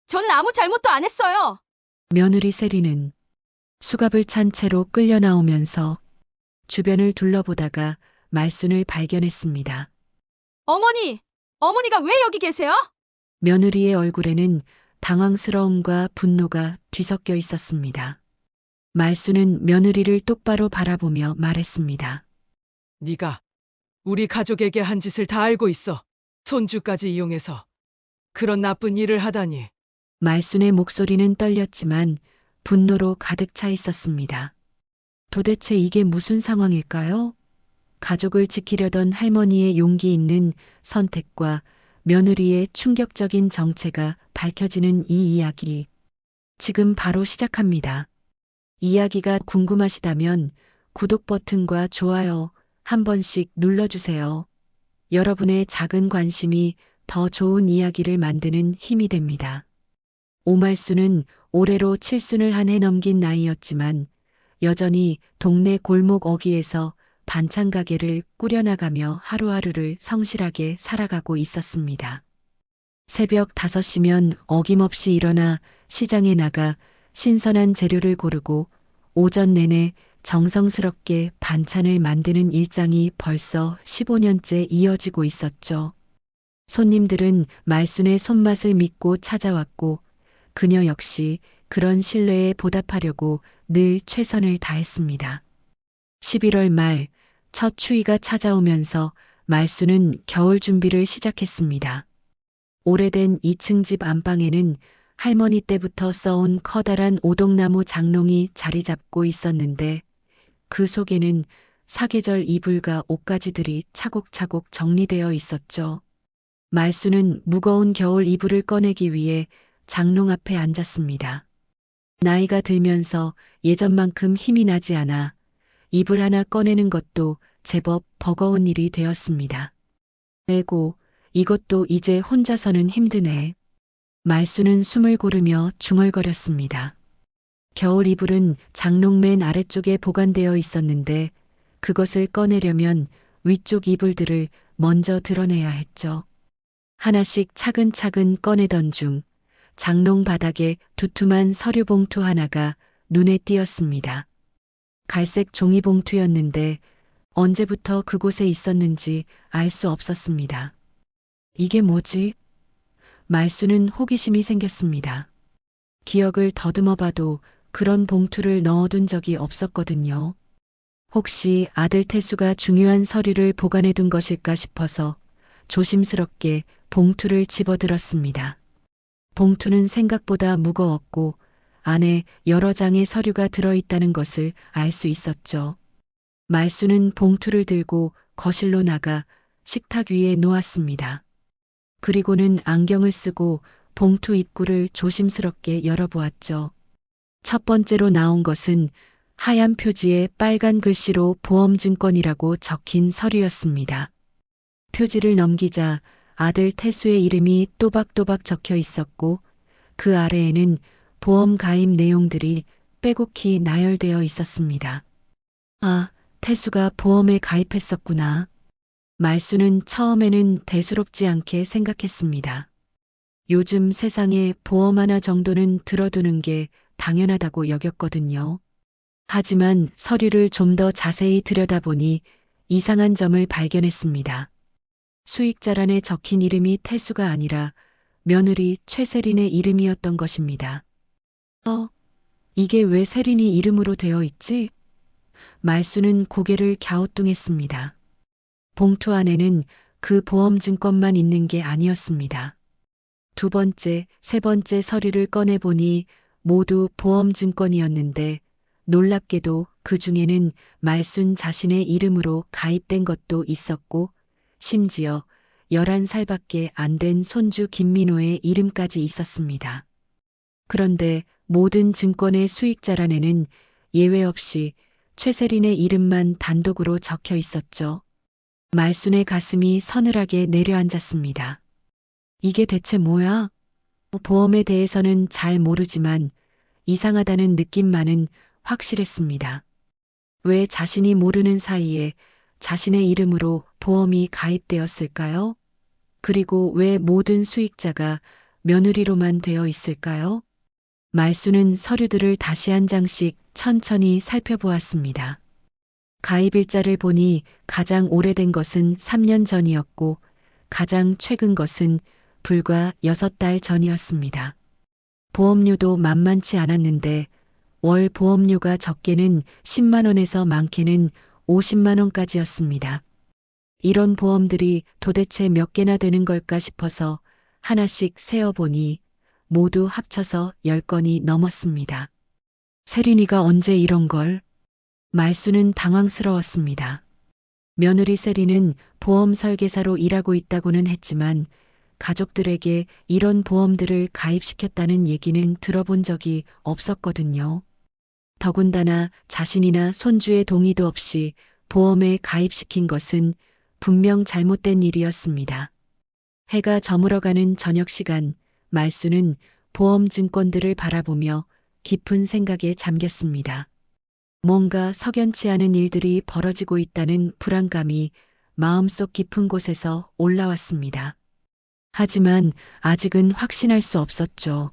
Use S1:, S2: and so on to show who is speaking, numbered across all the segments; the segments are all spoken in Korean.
S1: 저는 아무 잘못도 안 했어요.
S2: 며느리 세리는 수갑을 찬 채로 끌려 나오면서 주변을 둘러보다가 말순을 발견했습니다.
S1: 어머니, 어머니가 왜 여기 계세요?
S2: 며느리의 얼굴에는 당황스러움과 분노가 뒤섞여 있었습니다. 말순은 며느리를 똑바로 바라보며 말했습니다.
S3: 네가 우리 가족에게 한 짓을 다 알고 있어. 손주까지 이용해서 그런 나쁜 일을 하다니.
S2: 말순의 목소리는 떨렸지만 분노로 가득 차 있었습니다. 도대체 이게 무슨 상황일까요? 가족을 지키려던 할머니의 용기 있는 선택과 며느리의 충격적인 정체가 밝혀지는 이 이야기. 지금 바로 시작합니다. 이야기가 궁금하시다면 구독 버튼과 좋아요 한 번씩 눌러주세요. 여러분의 작은 관심이 더 좋은 이야기를 만드는 힘이 됩니다. 오말순은 올해로 칠순을 한 해 넘긴 나이였지만 여전히 동네 골목 어귀에서 반찬 가게를 꾸려나가며 하루하루를 성실하게 살아가고 있었습니다. 새벽 5시면 어김없이 일어나 시장에 나가 신선한 재료를 고르고 오전 내내 정성스럽게 반찬을 만드는 일상이 벌써 15년째 이어지고 있었죠. 손님들은 말순의 손맛을 믿고 찾아왔고 그녀 역시 그런 신뢰에 보답하려고 늘 최선을 다했습니다. 11월 말 첫 추위가 찾아오면서 말순은 겨울 준비를 시작했습니다. 오래된 2층 집 안방에는 할머니 때부터 써온 커다란 오동나무 장롱이 자리 잡고 있었는데 그 속에는 사계절 이불과 옷가지들이 차곡차곡 정리되어 있었죠. 말순은 무거운 겨울 이불을 꺼내기 위해 장롱 앞에 앉았습니다. 나이가 들면서 예전만큼 힘이 나지 않아 이불 하나 꺼내는 것도 제법 버거운 일이 되었습니다. 에고, 이것도 이제 혼자서는 힘드네. 말순은 숨을 고르며 중얼거렸습니다. 겨울 이불은 장롱 맨 아래쪽에 보관되어 있었는데 그것을 꺼내려면 위쪽 이불들을 먼저 드러내야 했죠. 하나씩 차근차근 꺼내던 중 장롱 바닥에 두툼한 서류 봉투 하나가 눈에 띄었습니다. 갈색 종이 봉투였는데 언제부터 그곳에 있었는지 알 수 없었습니다. 이게 뭐지? 말순은 호기심이 생겼습니다. 기억을 더듬어 봐도 그런 봉투를 넣어둔 적이 없었거든요. 혹시 아들 태수가 중요한 서류를 보관해 둔 것일까 싶어서 조심스럽게 봉투를 집어들었습니다. 봉투는 생각보다 무거웠고 안에 여러 장의 서류가 들어있다는 것을 알 수 있었죠. 말순은 봉투를 들고 거실로 나가 식탁 위에 놓았습니다. 그리고는 안경을 쓰고 봉투 입구를 조심스럽게 열어보았죠. 첫 번째로 나온 것은 하얀 표지에 빨간 글씨로 보험증권이라고 적힌 서류였습니다. 표지를 넘기자 아들 태수의 이름이 또박또박 적혀 있었고 그 아래에는 보험 가입 내용들이 빼곡히 나열되어 있었습니다. 아, 태수가 보험에 가입했었구나. 말순은 처음에는 대수롭지 않게 생각했습니다. 요즘 세상에 보험 하나 정도는 들어두는 게 당연하다고 여겼거든요. 하지만 서류를 좀 더 자세히 들여다보니 이상한 점을 발견했습니다. 수익자란에 적힌 이름이 태수가 아니라 며느리 최세린의 이름이었던 것입니다. 이게 왜 세린이 이름으로 되어 있지? 말순은 고개를 갸우뚱했습니다. 봉투 안에는 그 보험증권만 있는 게 아니었습니다. 두 번째, 세 번째 서류를 꺼내보니 모두 보험증권이었는데 놀랍게도 그 중에는 말순 자신의 이름으로 가입된 것도 있었고 심지어 11살밖에 안 된 손주 김민호의 이름까지 있었습니다. 그런데 모든 증권의 수익자란에는 예외 없이 최세린의 이름만 단독으로 적혀 있었죠. 말순의 가슴이 서늘하게 내려앉았습니다. 이게 대체 뭐야? 보험에 대해서는 잘 모르지만 이상하다는 느낌만은 확실했습니다. 왜 자신이 모르는 사이에 자신의 이름으로 보험이 가입되었을까요? 그리고 왜 모든 수익자가 며느리로만 되어 있을까요? 말수는 서류들을 다시 한 장씩 천천히 살펴보았습니다. 가입일자를 보니 가장 오래된 것은 3년 전이었고 가장 최근 것은 불과 6달 전이었습니다. 보험료도 만만치 않았는데 월 보험료가 적게는 10만 원에서 많게는 50만 원까지였습니다. 이런 보험들이 도대체 몇 개나 되는 걸까 싶어서 하나씩 세어보니 모두 합쳐서 10건이 넘었습니다. 세린이가 언제 이런 걸? 말수는 당황스러웠습니다. 며느리 세린은 보험 설계사로 일하고 있다고는 했지만 가족들에게 이런 보험들을 가입시켰다는 얘기는 들어본 적이 없었거든요. 더군다나 자신이나 손주의 동의도 없이 보험에 가입시킨 것은 분명 잘못된 일이었습니다. 해가 저물어가는 저녁 시간, 말수는 보험 증권들을 바라보며 깊은 생각에 잠겼습니다. 뭔가 석연치 않은 일들이 벌어지고 있다는 불안감이 마음속 깊은 곳에서 올라왔습니다. 하지만 아직은 확신할 수 없었죠.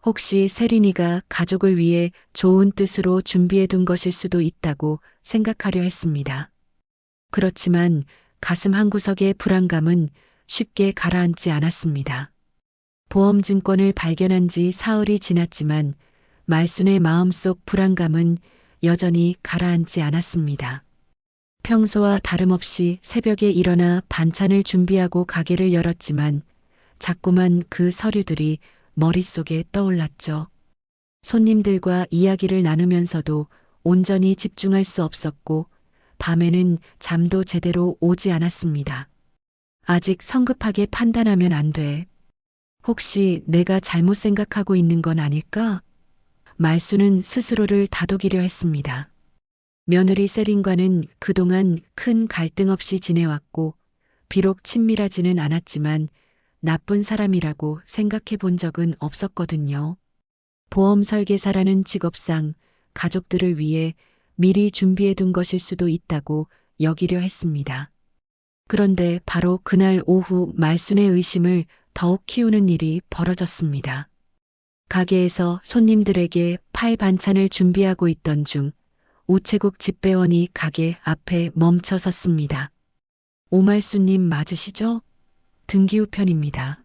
S2: 혹시 세린이가 가족을 위해 좋은 뜻으로 준비해둔 것일 수도 있다고 생각하려 했습니다. 그렇지만 가슴 한구석의 불안감은 쉽게 가라앉지 않았습니다. 보험증권을 발견한 지 사흘이 지났지만 말순의 마음속 불안감은 여전히 가라앉지 않았습니다. 평소와 다름없이 새벽에 일어나 반찬을 준비하고 가게를 열었지만 자꾸만 그 서류들이 머릿속에 떠올랐죠. 손님들과 이야기를 나누면서도 온전히 집중할 수 없었고 밤에는 잠도 제대로 오지 않았습니다. 아직 성급하게 판단하면 안 돼. 혹시 내가 잘못 생각하고 있는 건 아닐까? 말수는 스스로를 다독이려 했습니다. 며느리 세린과는 그동안 큰 갈등 없이 지내왔고 비록 친밀하지는 않았지만 나쁜 사람이라고 생각해 본 적은 없었거든요. 보험 설계사라는 직업상 가족들을 위해 미리 준비해 둔 것일 수도 있다고 여기려 했습니다. 그런데 바로 그날 오후 말순의 의심을 더욱 키우는 일이 벌어졌습니다. 가게에서 손님들에게 팔 반찬을 준비하고 있던 중 우체국 집배원이 가게 앞에 멈춰 섰습니다. 오말수님 맞으시죠? 등기우편입니다.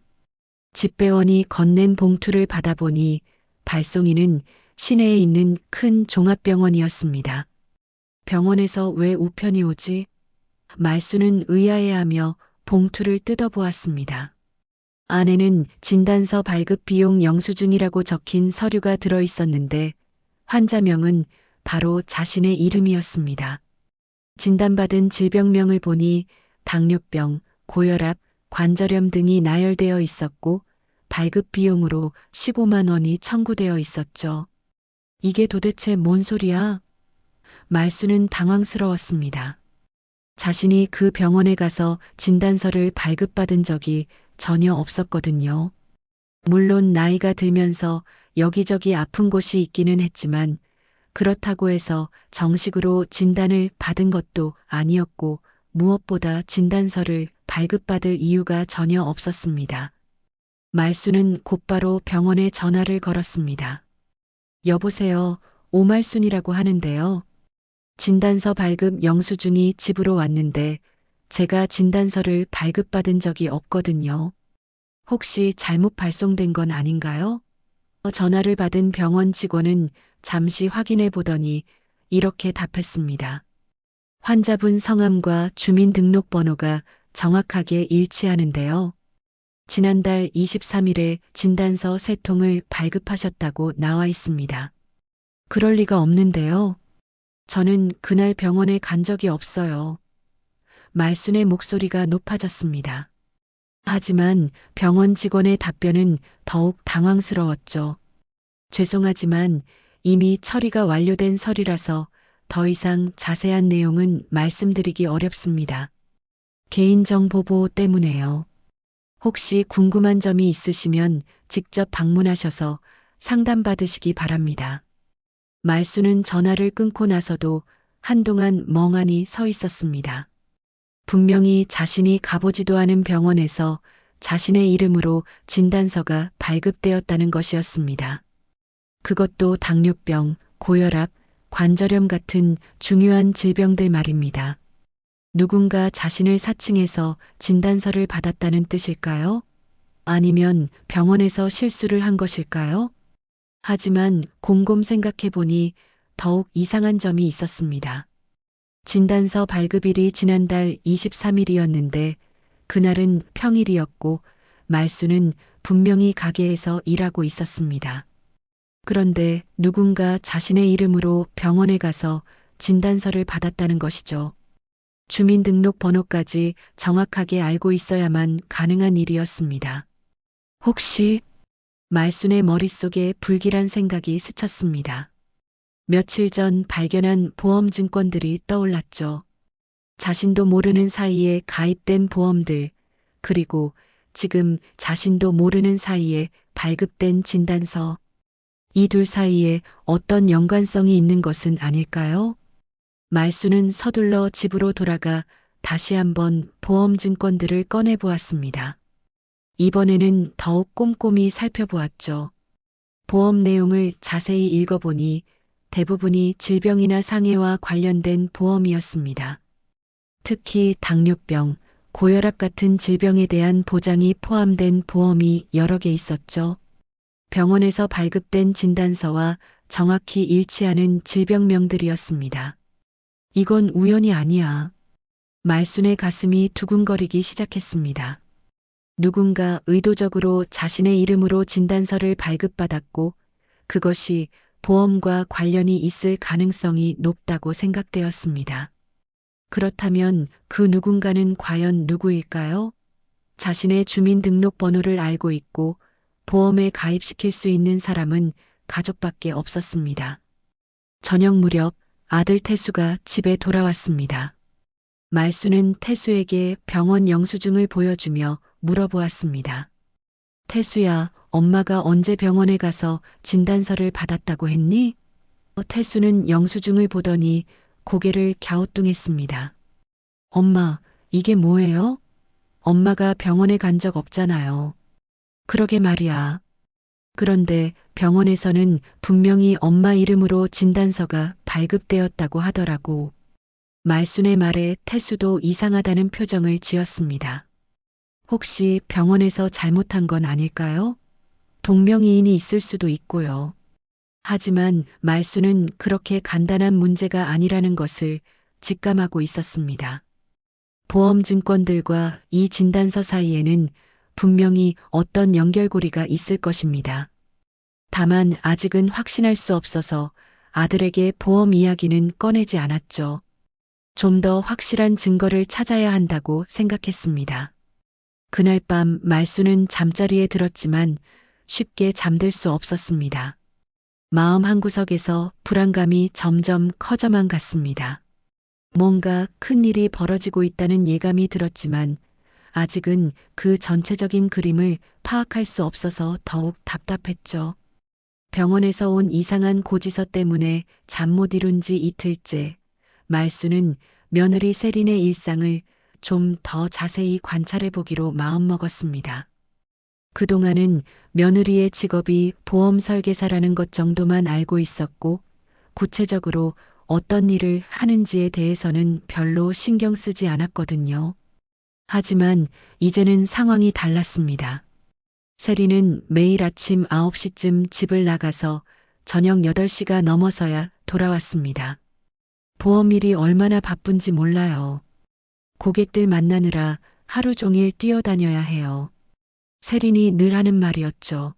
S2: 집배원이 건넨 봉투를 받아보니 발송인은 시내에 있는 큰 종합병원이었습니다. 병원에서 왜 우편이 오지? 말수는 의아해하며 봉투를 뜯어보았습니다. 안에는 진단서 발급 비용 영수증이라고 적힌 서류가 들어 있었는데 환자명은 바로 자신의 이름이었습니다. 진단받은 질병명을 보니 당뇨병, 고혈압, 관절염 등이 나열되어 있었고 발급 비용으로 15만 원이 청구되어 있었죠. 이게 도대체 뭔 소리야? 말수는 당황스러웠습니다. 자신이 그 병원에 가서 진단서를 발급받은 적이 전혀 없었거든요. 물론 나이가 들면서 여기저기 아픈 곳이 있기는 했지만 그렇다고 해서 정식으로 진단을 받은 것도 아니었고 무엇보다 진단서를 발급받을 이유가 전혀 없었습니다. 말수는 곧바로 병원에 전화를 걸었습니다. 여보세요, 오말순이라고 하는데요. 진단서 발급 영수증이 집으로 왔는데 제가 진단서를 발급받은 적이 없거든요. 혹시 잘못 발송된 건 아닌가요? 전화를 받은 병원 직원은 잠시 확인해 보더니 이렇게 답했습니다. 환자분 성함과 주민등록번호가 정확하게 일치하는데요. 지난달 23일에 진단서 3통을 발급하셨다고 나와 있습니다. 그럴 리가 없는데요. 저는 그날 병원에 간 적이 없어요. 말순의 목소리가 높아졌습니다. 하지만 병원 직원의 답변은 더욱 당황스러웠죠. 죄송하지만 이미 처리가 완료된 서류라서 더 이상 자세한 내용은 말씀드리기 어렵습니다. 개인정보 보호 때문에요. 혹시 궁금한 점이 있으시면 직접 방문하셔서 상담받으시기 바랍니다. 말수는 전화를 끊고 나서도 한동안 멍하니 서 있었습니다. 분명히 자신이 가보지도 않은 병원에서 자신의 이름으로 진단서가 발급되었다는 것이었습니다. 그것도 당뇨병, 고혈압, 관절염 같은 중요한 질병들 말입니다. 누군가 자신을 사칭해서 진단서를 받았다는 뜻일까요? 아니면 병원에서 실수를 한 것일까요? 하지만 곰곰 생각해 보니 더욱 이상한 점이 있었습니다. 진단서 발급일이 지난달 23일이었는데 그날은 평일이었고 말수는 분명히 가게에서 일하고 있었습니다. 그런데 누군가 자신의 이름으로 병원에 가서 진단서를 받았다는 것이죠. 주민등록번호까지 정확하게 알고 있어야만 가능한 일이었습니다. 혹시 말순의 머릿속에 불길한 생각이 스쳤습니다. 며칠 전 발견한 보험 증권들이 떠올랐죠. 자신도 모르는 사이에 가입된 보험들, 그리고 지금 자신도 모르는 사이에 발급된 진단서. 이 둘 사이에 어떤 연관성이 있는 것은 아닐까요? 말수는 서둘러 집으로 돌아가 다시 한번 보험 증권들을 꺼내 보았습니다. 이번에는 더욱 꼼꼼히 살펴보았죠. 보험 내용을 자세히 읽어보니 대부분이 질병이나 상해와 관련된 보험이었습니다. 특히 당뇨병, 고혈압 같은 질병에 대한 보장이 포함된 보험이 여러 개 있었죠. 병원에서 발급된 진단서와 정확히 일치하는 질병명들이었습니다. 이건 우연이 아니야. 말순의 가슴이 두근거리기 시작했습니다. 누군가 의도적으로 자신의 이름으로 진단서를 발급받았고 그것이 보험과 관련이 있을 가능성이 높다고 생각되었습니다. 그렇다면 그 누군가는 과연 누구일까요? 자신의 주민등록번호를 알고 있고 보험에 가입시킬 수 있는 사람은 가족밖에 없었습니다. 저녁 무렵 아들 태수가 집에 돌아왔습니다. 말수는 태수에게 병원 영수증을 보여주며 물어보았습니다. 태수야, 엄마가 언제 병원에 가서 진단서를 받았다고 했니? 태수는 영수증을 보더니 고개를 갸우뚱했습니다. 엄마, 이게 뭐예요? 엄마가 병원에 간 적 없잖아요. 그러게 말이야. 그런데 병원에서는 분명히 엄마 이름으로 진단서가 발급되었다고 하더라고. 말순의 말에 태수도 이상하다는 표정을 지었습니다. 혹시 병원에서 잘못한 건 아닐까요? 동명이인이 있을 수도 있고요. 하지만 말순은 그렇게 간단한 문제가 아니라는 것을 직감하고 있었습니다. 보험 증권들과 이 진단서 사이에는 분명히 어떤 연결고리가 있을 것입니다. 다만 아직은 확신할 수 없어서 아들에게 보험 이야기는 꺼내지 않았죠. 좀 더 확실한 증거를 찾아야 한다고 생각했습니다. 그날 밤 말수는 잠자리에 들었지만 쉽게 잠들 수 없었습니다. 마음 한구석에서 불안감이 점점 커져만 갔습니다. 뭔가 큰 일이 벌어지고 있다는 예감이 들었지만 아직은 그 전체적인 그림을 파악할 수 없어서 더욱 답답했죠. 병원에서 온 이상한 고지서 때문에 잠 못 이룬 지 이틀째, 말수는 며느리 세린의 일상을 좀 더 자세히 관찰해 보기로 마음먹었습니다. 그동안은 며느리의 직업이 보험 설계사라는 것 정도만 알고 있었고, 구체적으로 어떤 일을 하는지에 대해서는 별로 신경 쓰지 않았거든요. 하지만 이제는 상황이 달랐습니다. 세린은 매일 아침 9시쯤 집을 나가서 저녁 8시가 넘어서야 돌아왔습니다. 보험일이 얼마나 바쁜지 몰라요. 고객들 만나느라 하루 종일 뛰어다녀야 해요. 세린이 늘 하는 말이었죠.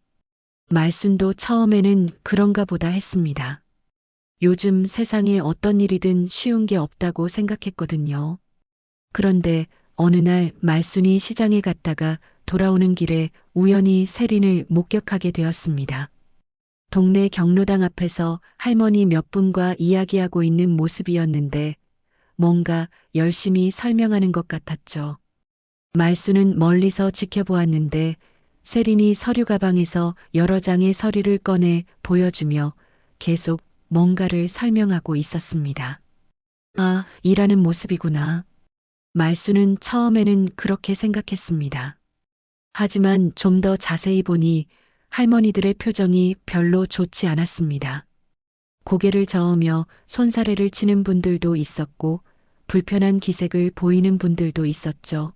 S2: 말순도 처음에는 그런가 보다 했습니다. 요즘 세상에 어떤 일이든 쉬운 게 없다고 생각했거든요. 그런데 어느 날 말순이 시장에 갔다가 돌아오는 길에 우연히 세린을 목격하게 되었습니다. 동네 경로당 앞에서 할머니 몇 분과 이야기하고 있는 모습이었는데 뭔가 열심히 설명하는 것 같았죠. 말수는 멀리서 지켜보았는데 세린이 서류 가방에서 여러 장의 서류를 꺼내 보여주며 계속 뭔가를 설명하고 있었습니다. 아, 일하는 모습이구나. 말수는 처음에는 그렇게 생각했습니다. 하지만 좀 더 자세히 보니 할머니들의 표정이 별로 좋지 않았습니다. 고개를 저으며 손사래를 치는 분들도 있었고 불편한 기색을 보이는 분들도 있었죠.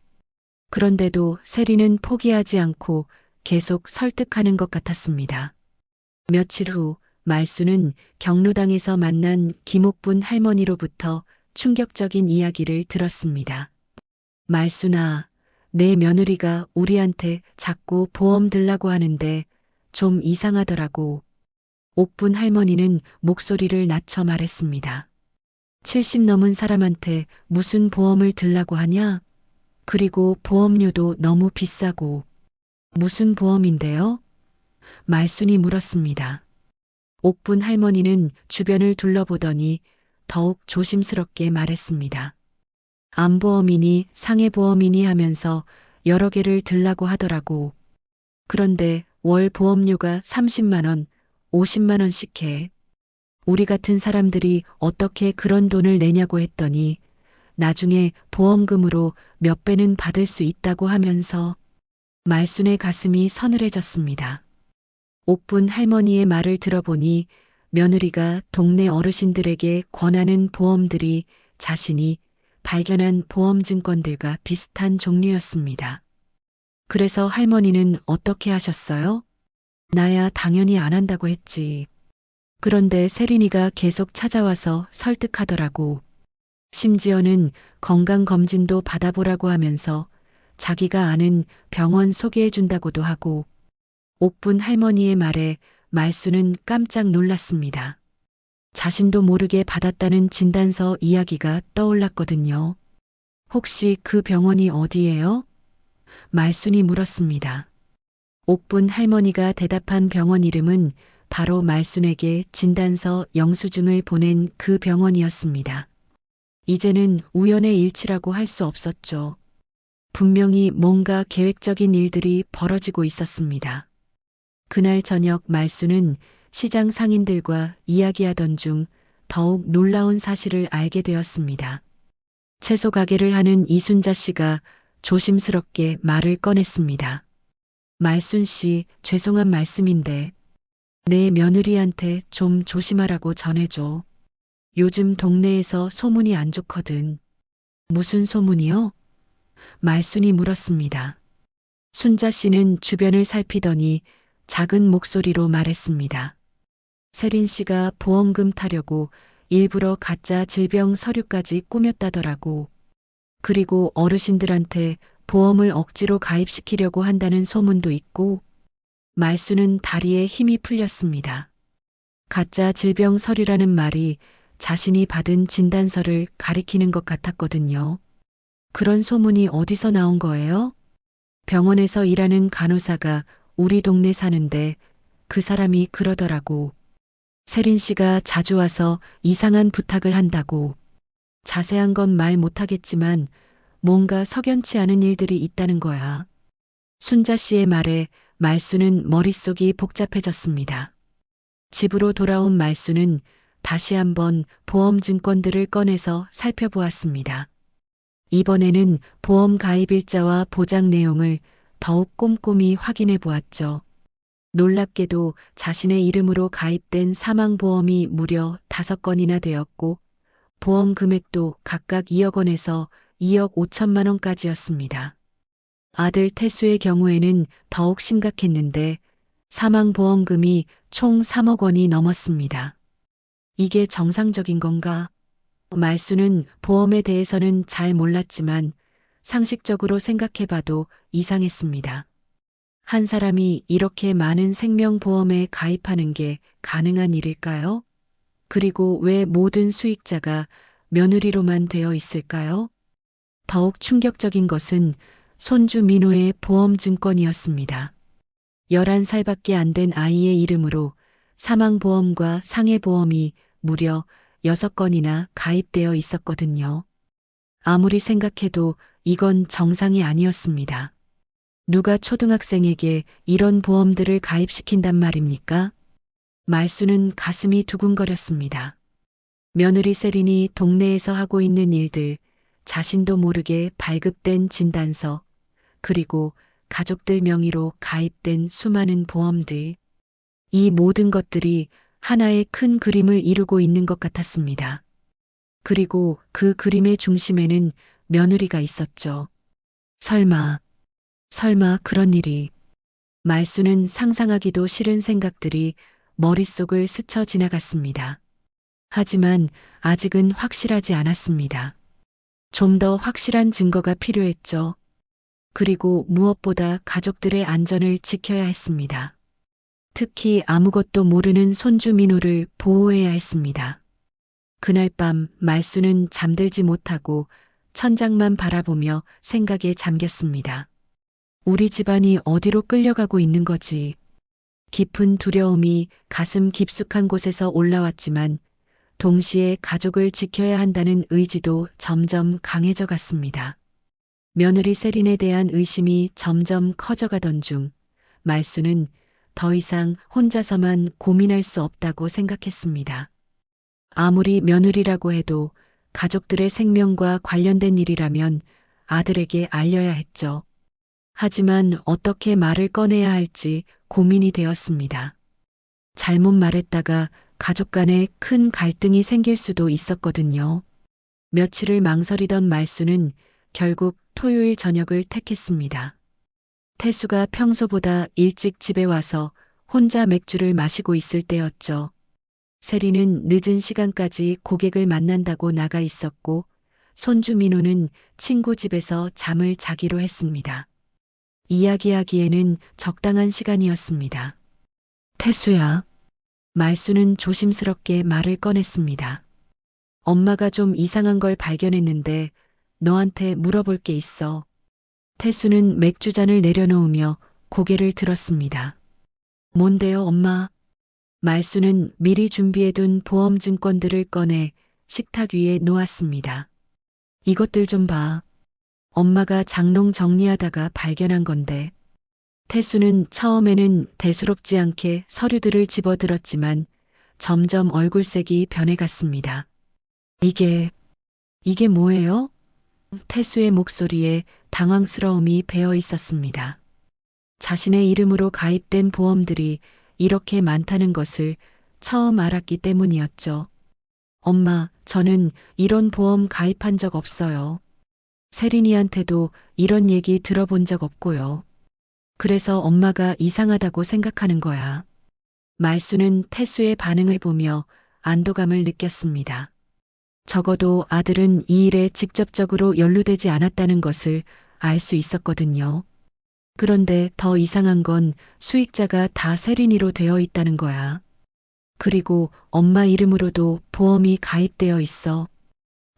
S2: 그런데도 세리는 포기하지 않고 계속 설득하는 것 같았습니다. 며칠 후 말수는 경로당에서 만난 김옥분 할머니로부터 충격적인 이야기를 들었습니다. 말수나, 내 며느리가 우리한테 자꾸 보험 들라고 하는데 좀 이상하더라고. 옥분 할머니는 목소리를 낮춰 말했습니다. 70 넘은 사람한테 무슨 보험을 들라고 하냐? 그리고 보험료도 너무 비싸고. 무슨 보험인데요? 말순이 물었습니다. 옥분 할머니는 주변을 둘러보더니 더욱 조심스럽게 말했습니다. 암보험이니 상해보험이니 하면서 여러 개를 들라고 하더라고. 그런데 월 보험료가 30만 원, 50만 원씩 해. 우리 같은 사람들이 어떻게 그런 돈을 내냐고 했더니 나중에 보험금으로 몇 배는 받을 수 있다고 하면서 말순의 가슴이 서늘해졌습니다. 옥분 할머니의 말을 들어보니 며느리가 동네 어르신들에게 권하는 보험들이 자신이 발견한 보험증권들과 비슷한 종류였습니다. 그래서 할머니는 어떻게 하셨어요? 나야 당연히 안 한다고 했지. 그런데 세린이가 계속 찾아와서 설득하더라고. 심지어는 건강검진도 받아보라고 하면서 자기가 아는 병원 소개해준다고도 하고. 옥분 할머니의 말에 말수는 깜짝 놀랐습니다. 자신도 모르게 받았다는 진단서 이야기가 떠올랐거든요. 혹시 그 병원이 어디예요? 말순이 물었습니다. 옥분 할머니가 대답한 병원 이름은 바로 말순에게 진단서 영수증을 보낸 그 병원이었습니다. 이제는 우연의 일치라고 할 수 없었죠. 분명히 뭔가 계획적인 일들이 벌어지고 있었습니다. 그날 저녁 말수는 시장 상인들과 이야기하던 중 더욱 놀라운 사실을 알게 되었습니다. 채소 가게를 하는 이순자 씨가 조심스럽게 말을 꺼냈습니다. 말순 씨, 죄송한 말씀인데 내 며느리한테 좀 조심하라고 전해줘. 요즘 동네에서 소문이 안 좋거든. 무슨 소문이요? 말순이 물었습니다. 순자 씨는 주변을 살피더니 작은 목소리로 말했습니다. 세린 씨가 보험금 타려고 일부러 가짜 질병 서류까지 꾸몄다더라고. 그리고 어르신들한테 보험을 억지로 가입시키려고 한다는 소문도 있고. 말수는 다리에 힘이 풀렸습니다. 가짜 질병 서류라는 말이 자신이 받은 진단서를 가리키는 것 같았거든요. 그런 소문이 어디서 나온 거예요? 병원에서 일하는 간호사가 우리 동네 사는데 그 사람이 그러더라고. 세린 씨가 자주 와서 이상한 부탁을 한다고. 자세한 건 말 못하겠지만 뭔가 석연치 않은 일들이 있다는 거야. 순자 씨의 말에 말수는 머릿속이 복잡해졌습니다. 집으로 돌아온 말수는 다시 한번 보험증권들을 꺼내서 살펴보았습니다. 이번에는 보험 가입 일자와 보장 내용을 더욱 꼼꼼히 확인해 보았죠. 놀랍게도 자신의 이름으로 가입된 사망보험이 무려 5건이나 되었고 보험 금액도 각각 2억 원에서 2억 5천만 원까지였습니다. 아들 태수의 경우에는 더욱 심각했는데 사망보험금이 총 3억 원이 넘었습니다. 이게 정상적인 건가? 말수는 보험에 대해서는 잘 몰랐지만 상식적으로 생각해봐도 이상했습니다. 한 사람이 이렇게 많은 생명보험에 가입하는 게 가능한 일일까요? 그리고 왜 모든 수익자가 며느리로만 되어 있을까요? 더욱 충격적인 것은 손주 민호의 보험증권이었습니다. 11살밖에 안 된 아이의 이름으로 사망보험과 상해보험이 무려 6건이나 가입되어 있었거든요. 아무리 생각해도 이건 정상이 아니었습니다. 누가 초등학생에게 이런 보험들을 가입시킨단 말입니까? 말수는 가슴이 두근거렸습니다. 며느리 세린이 동네에서 하고 있는 일들, 자신도 모르게 발급된 진단서, 그리고 가족들 명의로 가입된 수많은 보험들. 이 모든 것들이 하나의 큰 그림을 이루고 있는 것 같았습니다. 그리고 그 그림의 중심에는 며느리가 있었죠. 설마 그런 일이. 말수는 상상하기도 싫은 생각들이 머릿속을 스쳐 지나갔습니다. 하지만 아직은 확실하지 않았습니다. 좀 더 확실한 증거가 필요했죠. 그리고 무엇보다 가족들의 안전을 지켜야 했습니다. 특히 아무것도 모르는 손주 민호를 보호해야 했습니다. 그날 밤 말수는 잠들지 못하고 천장만 바라보며 생각에 잠겼습니다. 우리 집안이 어디로 끌려가고 있는 거지? 깊은 두려움이 가슴 깊숙한 곳에서 올라왔지만 동시에 가족을 지켜야 한다는 의지도 점점 강해져 갔습니다. 며느리 세린에 대한 의심이 점점 커져가던 중 말수는 더 이상 혼자서만 고민할 수 없다고 생각했습니다. 아무리 며느리라고 해도 가족들의 생명과 관련된 일이라면 아들에게 알려야 했죠. 하지만 어떻게 말을 꺼내야 할지 고민이 되었습니다. 잘못 말했다가 가족 간에 큰 갈등이 생길 수도 있었거든요. 며칠을 망설이던 말수는 결국 토요일 저녁을 택했습니다. 태수가 평소보다 일찍 집에 와서 혼자 맥주를 마시고 있을 때였죠. 세리는 늦은 시간까지 고객을 만난다고 나가 있었고 손주 민호는 친구 집에서 잠을 자기로 했습니다. 이야기하기에는 적당한 시간이었습니다. 태수야. 말수는 조심스럽게 말을 꺼냈습니다. 엄마가 좀 이상한 걸 발견했는데 너한테 물어볼 게 있어. 태수는 맥주잔을 내려놓으며 고개를 들었습니다. 뭔데요, 엄마? 말수는 미리 준비해둔 보험 증권들을 꺼내 식탁 위에 놓았습니다. 이것들 좀 봐. 엄마가 장롱 정리하다가 발견한 건데. 태수는 처음에는 대수롭지 않게 서류들을 집어들었지만 점점 얼굴색이 변해갔습니다. 이게 뭐예요? 태수의 목소리에 당황스러움이 배어 있었습니다. 자신의 이름으로 가입된 보험들이 이렇게 많다는 것을 처음 알았기 때문이었죠. 엄마, 저는 이런 보험 가입한 적 없어요. 세린이한테도 이런 얘기 들어본 적 없고요. 그래서 엄마가 이상하다고 생각하는 거야. 말수는 태수의 반응을 보며 안도감을 느꼈습니다. 적어도 아들은 이 일에 직접적으로 연루되지 않았다는 것을 알 수 있었거든요. 그런데 더 이상한 건 수익자가 다 세린이로 되어 있다는 거야. 그리고 엄마 이름으로도 보험이 가입되어 있어.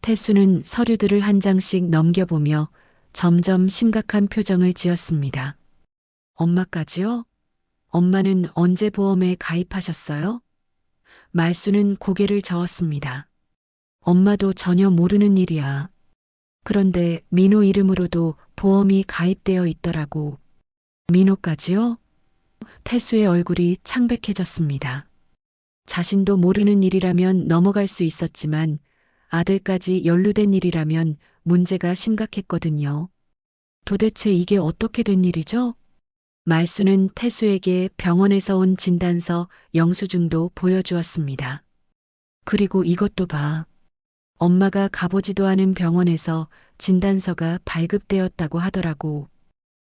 S2: 태수는 서류들을 한 장씩 넘겨보며 점점 심각한 표정을 지었습니다. 엄마까지요? 엄마는 언제 보험에 가입하셨어요? 말수는 고개를 저었습니다. 엄마도 전혀 모르는 일이야. 그런데 민호 이름으로도 보험이 가입되어 있더라고. 민호까지요? 태수의 얼굴이 창백해졌습니다. 자신도 모르는 일이라면 넘어갈 수 있었지만 아들까지 연루된 일이라면 문제가 심각했거든요. 도대체 이게 어떻게 된 일이죠? 말수는 태수에게 병원에서 온 진단서 영수증도 보여주었습니다. 그리고 이것도 봐. 엄마가 가보지도 않은 병원에서 진단서가 발급되었다고 하더라고.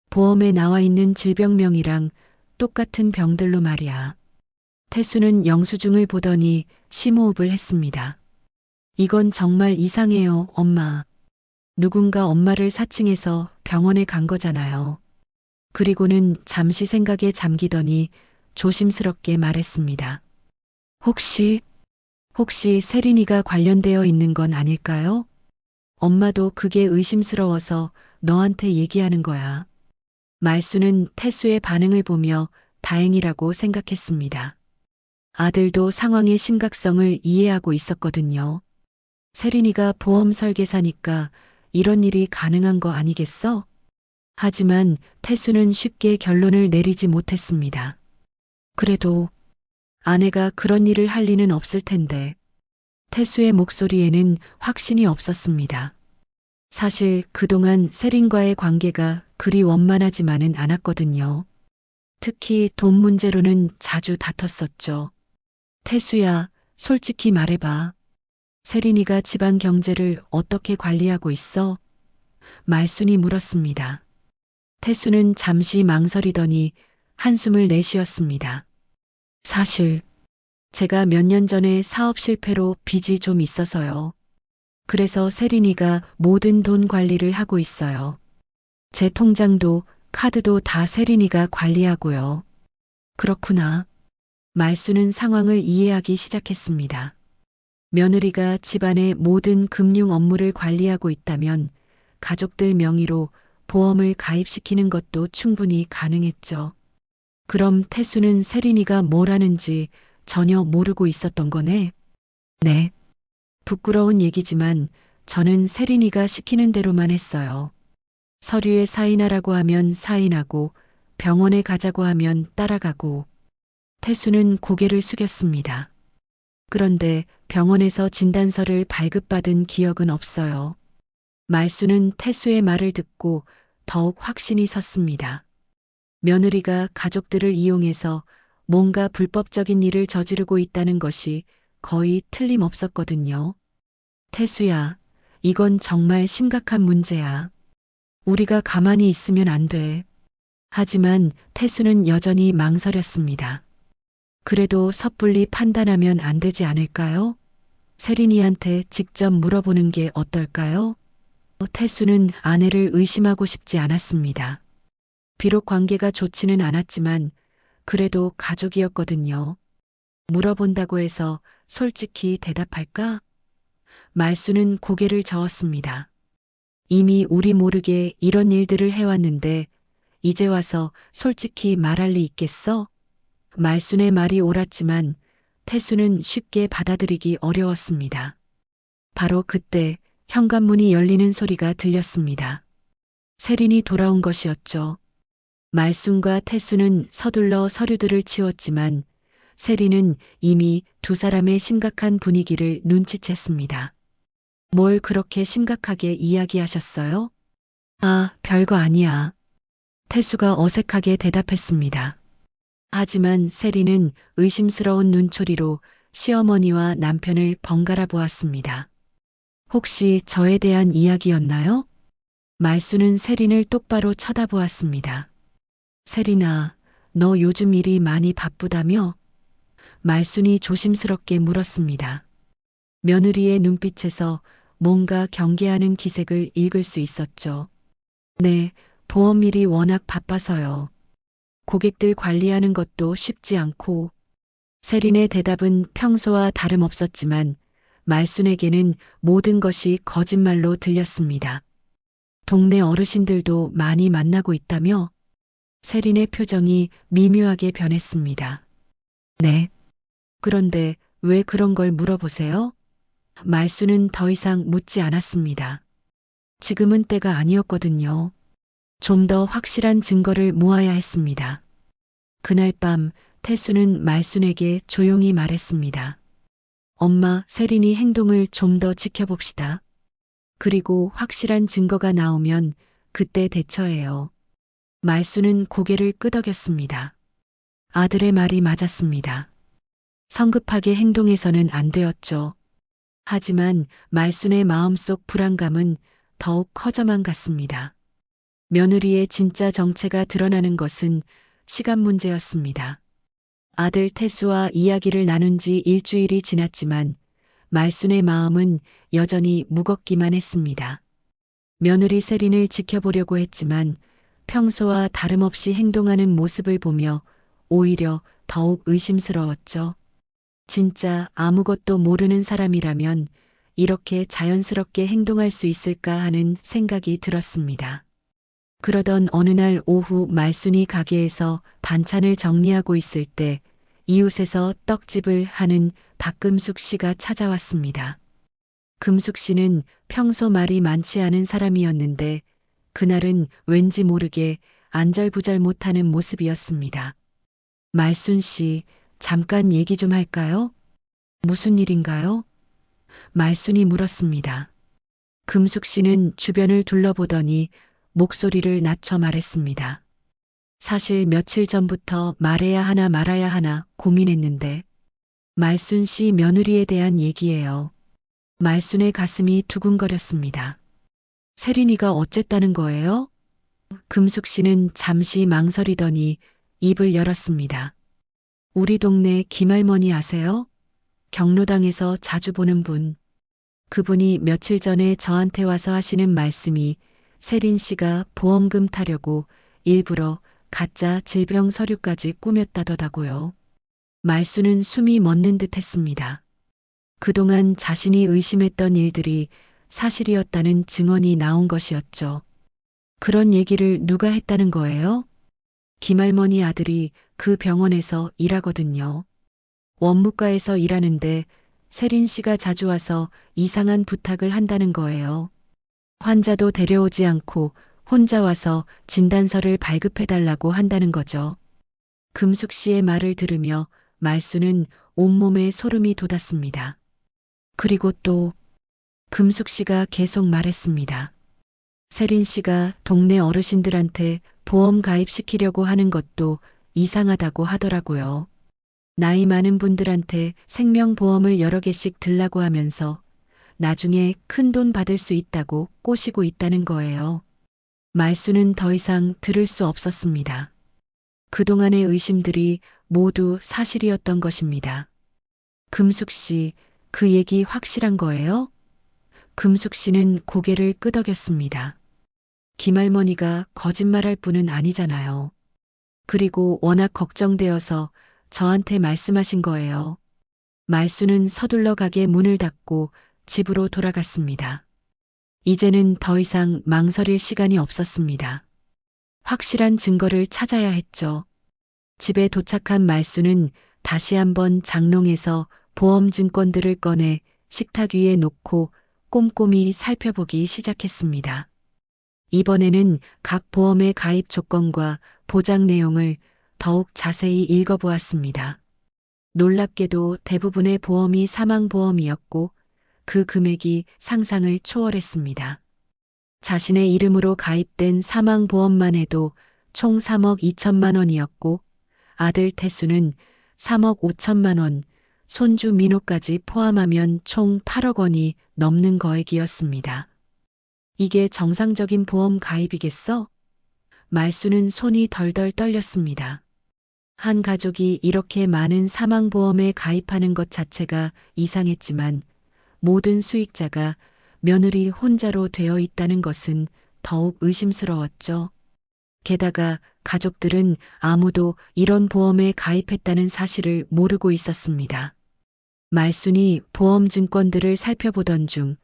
S2: 보험에 나와 있는 질병명이랑 똑같은 병들로 말이야. 태수는 영수증을 보더니 심호흡을 했습니다. 이건 정말 이상해요, 엄마. 누군가 엄마를 사칭해서 병원에 간 거잖아요. 그리고는 잠시 생각에 잠기더니 조심스럽게 말했습니다. 혹시 세린이가 관련되어 있는 건 아닐까요? 엄마도 그게 의심스러워서 너한테 얘기하는 거야. 말수는 태수의 반응을 보며 다행이라고 생각했습니다. 아들도 상황의 심각성을 이해하고 있었거든요. 세린이가 보험 설계사니까 이런 일이 가능한 거 아니겠어? 하지만 태수는 쉽게 결론을 내리지 못했습니다. 그래도 아내가 그런 일을 할 리는 없을 텐데. 태수의 목소리에는 확신이 없었습니다. 사실 그동안 세린과의 관계가 그리 원만하지만은 않았거든요. 특히 돈 문제로는 자주 다퉜었죠. 태수야, 솔직히 말해봐. 세린이가 집안 경제를 어떻게 관리하고 있어? 말순이 물었습니다. 태수는 잠시 망설이더니 한숨을 내쉬었습니다. 사실 제가 몇 년 전에 사업 실패로 빚이 좀 있어서요. 그래서 세린이가 모든 돈 관리를 하고 있어요. 제 통장도 카드도 다 세린이가 관리하고요. 그렇구나. 말수는 상황을 이해하기 시작했습니다. 며느리가 집안의 모든 금융 업무를 관리하고 있다면 가족들 명의로 보험을 가입시키는 것도 충분히 가능했죠. 그럼 태수는 세린이가 뭘 하는지 전혀 모르고 있었던 거네? 네. 부끄러운 얘기지만 저는 세린이가 시키는 대로만 했어요. 서류에 사인하라고 하면 사인하고 병원에 가자고 하면 따라가고. 태수는 고개를 숙였습니다. 그런데 병원에서 진단서를 발급받은 기억은 없어요. 말수는 태수의 말을 듣고 더욱 확신이 섰습니다. 며느리가 가족들을 이용해서 뭔가 불법적인 일을 저지르고 있다는 것이 거의 틀림없었거든요. 태수야, 이건 정말 심각한 문제야. 우리가 가만히 있으면 안 돼. 하지만 태수는 여전히 망설였습니다. 그래도 섣불리 판단하면 안 되지 않을까요? 세린이한테 직접 물어보는 게 어떨까요? 태수는 아내를 의심하고 싶지 않았습니다. 비록 관계가 좋지는 않았지만 그래도 가족이었거든요. 물어본다고 해서 솔직히 대답할까? 말수는 고개를 저었습니다. 이미 우리 모르게 이런 일들을 해왔는데 이제 와서 솔직히 말할 리 있겠어? 말순의 말이 옳았지만 태수는 쉽게 받아들이기 어려웠습니다. 바로 그때 현관문이 열리는 소리가 들렸습니다. 세린이 돌아온 것이었죠. 말순과 태수는 서둘러 서류들을 치웠지만 세린은 이미 두 사람의 심각한 분위기를 눈치챘습니다. 뭘 그렇게 심각하게 이야기하셨어요? 아, 별거 아니야. 태수가 어색하게 대답했습니다. 하지만 세린은 의심스러운 눈초리로 시어머니와 남편을 번갈아 보았습니다. 혹시 저에 대한 이야기였나요? 말수는 세린을 똑바로 쳐다보았습니다. 세린아, 너 요즘 일이 많이 바쁘다며? 말순이 조심스럽게 물었습니다. 며느리의 눈빛에서 뭔가 경계하는 기색을 읽을 수 있었죠. 네, 보험 일이 워낙 바빠서요. 고객들 관리하는 것도 쉽지 않고. 세린의 대답은 평소와 다름없었지만 말순에게는 모든 것이 거짓말로 들렸습니다. 동네 어르신들도 많이 만나고 있다며? 세린의 표정이 미묘하게 변했습니다. 네. 그런데 왜 그런 걸 물어보세요? 말수는 더 이상 묻지 않았습니다. 지금은 때가 아니었거든요. 좀 더 확실한 증거를 모아야 했습니다. 그날 밤 태수는 말순에게 조용히 말했습니다. 엄마, 세린이 행동을 좀 더 지켜봅시다. 그리고 확실한 증거가 나오면 그때 대처해요. 말순은 고개를 끄덕였습니다. 아들의 말이 맞았습니다. 성급하게 행동해서는 안 되었죠. 하지만 말순의 마음속 불안감은 더욱 커져만 갔습니다. 며느리의 진짜 정체가 드러나는 것은 시간 문제였습니다. 아들 태수와 이야기를 나눈 지 일주일이 지났지만 말순의 마음은 여전히 무겁기만 했습니다. 며느리 세린을 지켜보려고 했지만 평소와 다름없이 행동하는 모습을 보며 오히려 더욱 의심스러웠죠. 진짜 아무것도 모르는 사람이라면 이렇게 자연스럽게 행동할 수 있을까 하는 생각이 들었습니다. 그러던 어느 날 오후 말순이 가게에서 반찬을 정리하고 있을 때 이웃에서 떡집을 하는 박금숙 씨가 찾아왔습니다. 금숙 씨는 평소 말이 많지 않은 사람이었는데 그날은 왠지 모르게 안절부절 못하는 모습이었습니다. 말순 씨, 잠깐 얘기 좀 할까요? 무슨 일인가요? 말순이 물었습니다. 금숙 씨는 주변을 둘러보더니 목소리를 낮춰 말했습니다. 사실 며칠 전부터 말해야 하나 말아야 하나 고민했는데 말순 씨 며느리에 대한 얘기예요. 말순의 가슴이 두근거렸습니다. 세린이가 어쨌다는 거예요? 금숙 씨는 잠시 망설이더니 입을 열었습니다. 우리 동네 김할머니 아세요? 경로당에서 자주 보는 분. 그분이 며칠 전에 저한테 와서 하시는 말씀이 세린 씨가 보험금 타려고 일부러 가짜 질병 서류까지 꾸몄다더라고요. 말수는 숨이 멎는 듯 했습니다. 그동안 자신이 의심했던 일들이 사실이었다는 증언이 나온 것이었죠. 그런 얘기를 누가 했다는 거예요? 김할머니 아들이 그 병원에서 일하거든요. 원무과에서 일하는데 세린 씨가 자주 와서 이상한 부탁을 한다는 거예요. 환자도 데려오지 않고 혼자 와서 진단서를 발급해달라고 한다는 거죠. 금숙 씨의 말을 들으며 말수는 온몸에 소름이 돋았습니다. 그리고 또 금숙 씨가 계속 말했습니다. 세린 씨가 동네 어르신들한테 보험 가입시키려고 하는 것도 이상하다고 하더라고요. 나이 많은 분들한테 생명보험을 여러 개씩 들라고 하면서 나중에 큰 돈 받을 수 있다고 꼬시고 있다는 거예요. 말수는 더 이상 들을 수 없었습니다. 그동안의 의심들이 모두 사실이었던 것입니다. 금숙 씨, 그 얘기 확실한 거예요? 금숙 씨는 고개를 끄덕였습니다. 김할머니가 거짓말할 분은 아니잖아요. 그리고 워낙 걱정되어서 저한테 말씀하신 거예요. 말수는 서둘러 가게 문을 닫고 집으로 돌아갔습니다. 이제는 더 이상 망설일 시간이 없었습니다. 확실한 증거를 찾아야 했죠. 집에 도착한 말수는 다시 한번 장롱에서 보험증권들을 꺼내 식탁 위에 놓고 꼼꼼히 살펴보기 시작했습니다. 이번에는 각 보험의 가입 조건과 보장 내용을 더욱 자세히 읽어보았습니다. 놀랍게도 대부분의 보험이 사망보험이었고 그 금액이 상상을 초월했습니다. 자신의 이름으로 가입된 사망보험만 해도 총 3억 2천만 원이었고 아들 태수는 3억 5천만 원, 손주 민호까지 포함하면 총 8억 원이 넘는 거액이었습니다. 이게 정상적인 보험 가입이겠어? 말수는 손이 덜덜 떨렸습니다. 한 가족이 이렇게 많은 사망보험에 가입하는 것 자체가 이상했지만 모든 수익자가 며느리 혼자로 되어 있다는 것은 더욱 의심스러웠죠. 게다가 가족들은 아무도 이런 보험에 가입했다는 사실을 모르고 있었습니다. 말순이 보험증권들을 살펴보던 중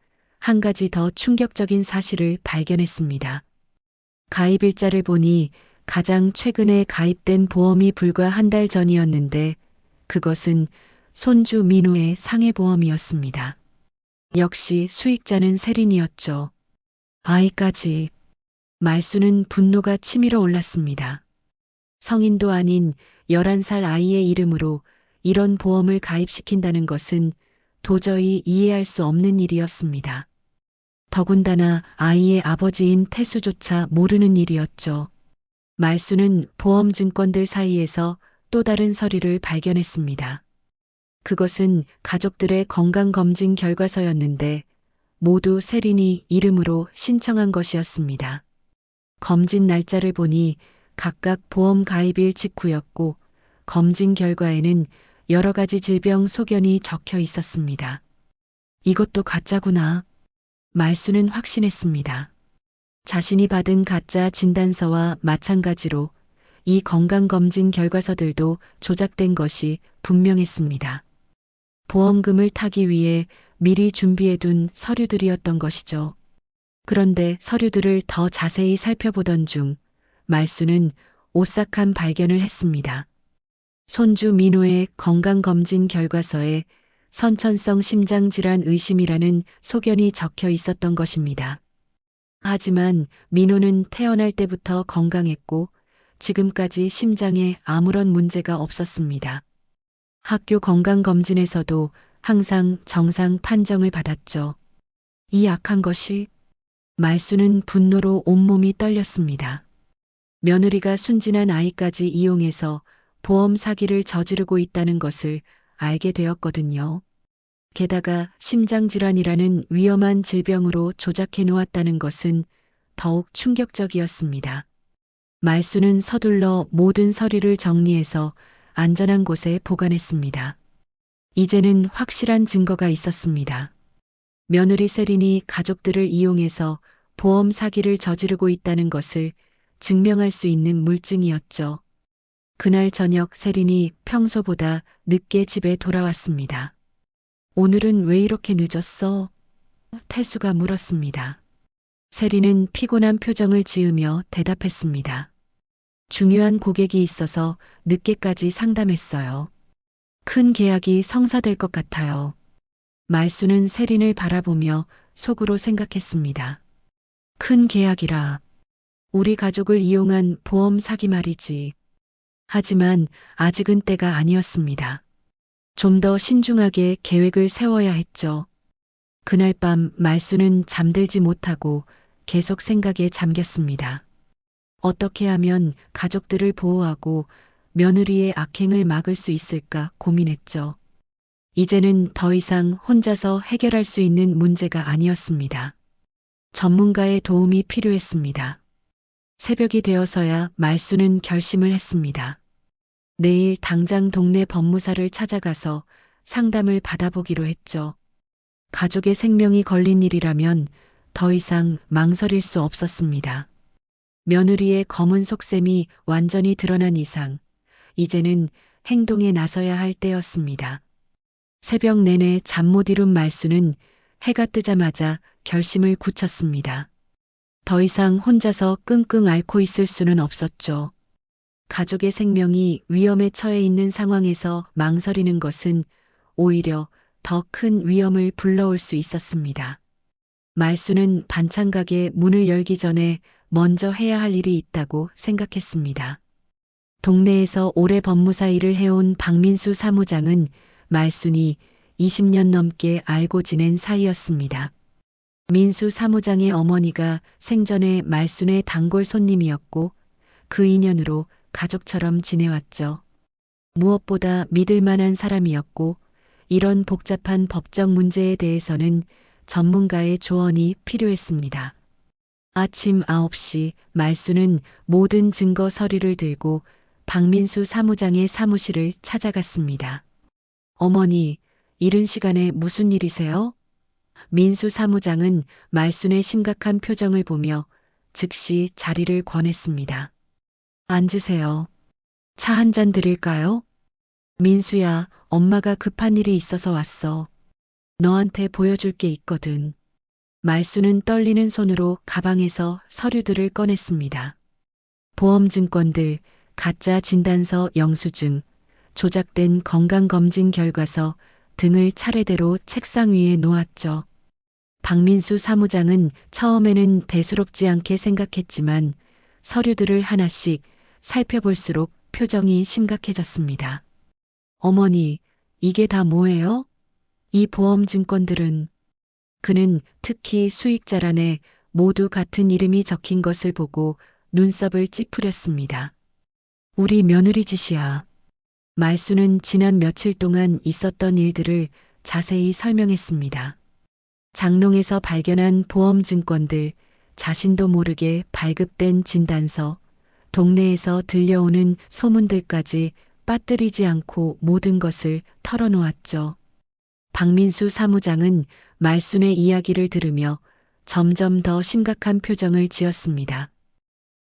S2: 한 가지 더 충격적인 사실을 발견했습니다. 가입일자를 보니 가장 최근에 가입된 보험이 불과 한 달 전이었는데 그것은 손주 민호의 상해보험이었습니다. 역시 수익자는 세린이었죠. 아이까지. 말수는 분노가 치밀어 올랐습니다. 성인도 아닌 11살 아이의 이름으로 이런 보험을 가입시킨다는 것은 도저히 이해할 수 없는 일이었습니다. 더군다나 아이의 아버지인 태수조차 모르는 일이었죠. 말수는 보험증권들 사이에서 또 다른 서류를 발견했습니다. 그것은 가족들의 건강검진 결과서였는데 모두 세린이 이름으로 신청한 것이었습니다. 검진 날짜를 보니 각각 보험 가입일 직후였고 검진 결과에는 여러 가지 질병 소견이 적혀 있었습니다. 이것도 가짜구나. 말수는 확신했습니다. 자신이 받은 가짜 진단서와 마찬가지로 이 건강검진 결과서들도 조작된 것이 분명했습니다. 보험금을 타기 위해 미리 준비해둔 서류들이었던 것이죠. 그런데 서류들을 더 자세히 살펴보던 중 말수는 오싹한 발견을 했습니다. 손주 민호의 건강검진 결과서에 선천성 심장질환 의심이라는 소견이 적혀 있었던 것입니다. 하지만 민호는 태어날 때부터 건강했고 지금까지 심장에 아무런 문제가 없었습니다. 학교 건강검진에서도 항상 정상 판정을 받았죠. 이 악한 것이 말수는 분노로 온몸이 떨렸습니다. 며느리가 순진한 아이까지 이용해서 보험 사기를 저지르고 있다는 것을 알게 되었거든요. 게다가 심장질환이라는 위험한 질병으로 조작해 놓았다는 것은 더욱 충격적이었습니다. 말수는 서둘러 모든 서류를 정리해서 안전한 곳에 보관했습니다. 이제는 확실한 증거가 있었습니다. 며느리 세린이 가족들을 이용해서 보험 사기를 저지르고 있다는 것을 증명할 수 있는 물증이었죠. 그날 저녁 세린이 평소보다 늦게 집에 돌아왔습니다. 오늘은 왜 이렇게 늦었어? 태수가 물었습니다. 세린은 피곤한 표정을 지으며 대답했습니다. 중요한 고객이 있어서 늦게까지 상담했어요. 큰 계약이 성사될 것 같아요. 말수는 세린을 바라보며 속으로 생각했습니다. 큰 계약이라. 우리 가족을 이용한 보험 사기 말이지. 하지만 아직은 때가 아니었습니다. 좀 더 신중하게 계획을 세워야 했죠. 그날 밤 말수는 잠들지 못하고 계속 생각에 잠겼습니다. 어떻게 하면 가족들을 보호하고 며느리의 악행을 막을 수 있을까 고민했죠. 이제는 더 이상 혼자서 해결할 수 있는 문제가 아니었습니다. 전문가의 도움이 필요했습니다. 새벽이 되어서야 말수는 결심을 했습니다. 내일 당장 동네 법무사를 찾아가서 상담을 받아보기로 했죠. 가족의 생명이 걸린 일이라면 더 이상 망설일 수 없었습니다. 며느리의 검은 속셈이 완전히 드러난 이상, 이제는 행동에 나서야 할 때였습니다. 새벽 내내 잠 못 이룬 말수는 해가 뜨자마자 결심을 굳혔습니다. 더 이상 혼자서 끙끙 앓고 있을 수는 없었죠. 가족의 생명이 위험에 처해 있는 상황에서 망설이는 것은 오히려 더 큰 위험을 불러올 수 있었습니다. 말수는 반찬가게 문을 열기 전에 먼저 해야 할 일이 있다고 생각했습니다. 동네에서 오래 법무사 일을 해온 박민수 사무장은 말순이 20년 넘게 알고 지낸 사이였습니다. 민수 사무장의 어머니가 생전에 말순의 단골 손님이었고 그 인연으로 가족처럼 지내왔죠. 무엇보다 믿을 만한 사람이었고 이런 복잡한 법적 문제에 대해서는 전문가의 조언이 필요했습니다. 아침 9시 말수는 모든 증거 서류를 들고 박민수 사무장의 사무실을 찾아갔습니다. 어머니, 이른 시간에 무슨 일이세요? 민수 사무장은 말순의 심각한 표정을 보며 즉시 자리를 권했습니다. 앉으세요. 차 한 잔 드릴까요? 민수야, 엄마가 급한 일이 있어서 왔어. 너한테 보여줄 게 있거든. 말수는 떨리는 손으로 가방에서 서류들을 꺼냈습니다. 보험증권들, 가짜 진단서 영수증, 조작된 건강검진 결과서 등을 차례대로 책상 위에 놓았죠. 박민수 사무장은 처음에는 대수롭지 않게 생각했지만 서류들을 하나씩 살펴볼수록 표정이 심각해졌습니다. 어머니, 이게 다 뭐예요? 이 보험증권들은. 그는 특히 수익자란에 모두 같은 이름이 적힌 것을 보고 눈썹을 찌푸렸습니다. 우리 며느리 짓이야. 말수는 지난 며칠 동안 있었던 일들을 자세히 설명했습니다. 장롱에서 발견한 보험증권들, 자신도 모르게 발급된 진단서, 동네에서 들려오는 소문들까지 빠뜨리지 않고 모든 것을 털어놓았죠. 박민수 사무장은 말순의 이야기를 들으며 점점 더 심각한 표정을 지었습니다.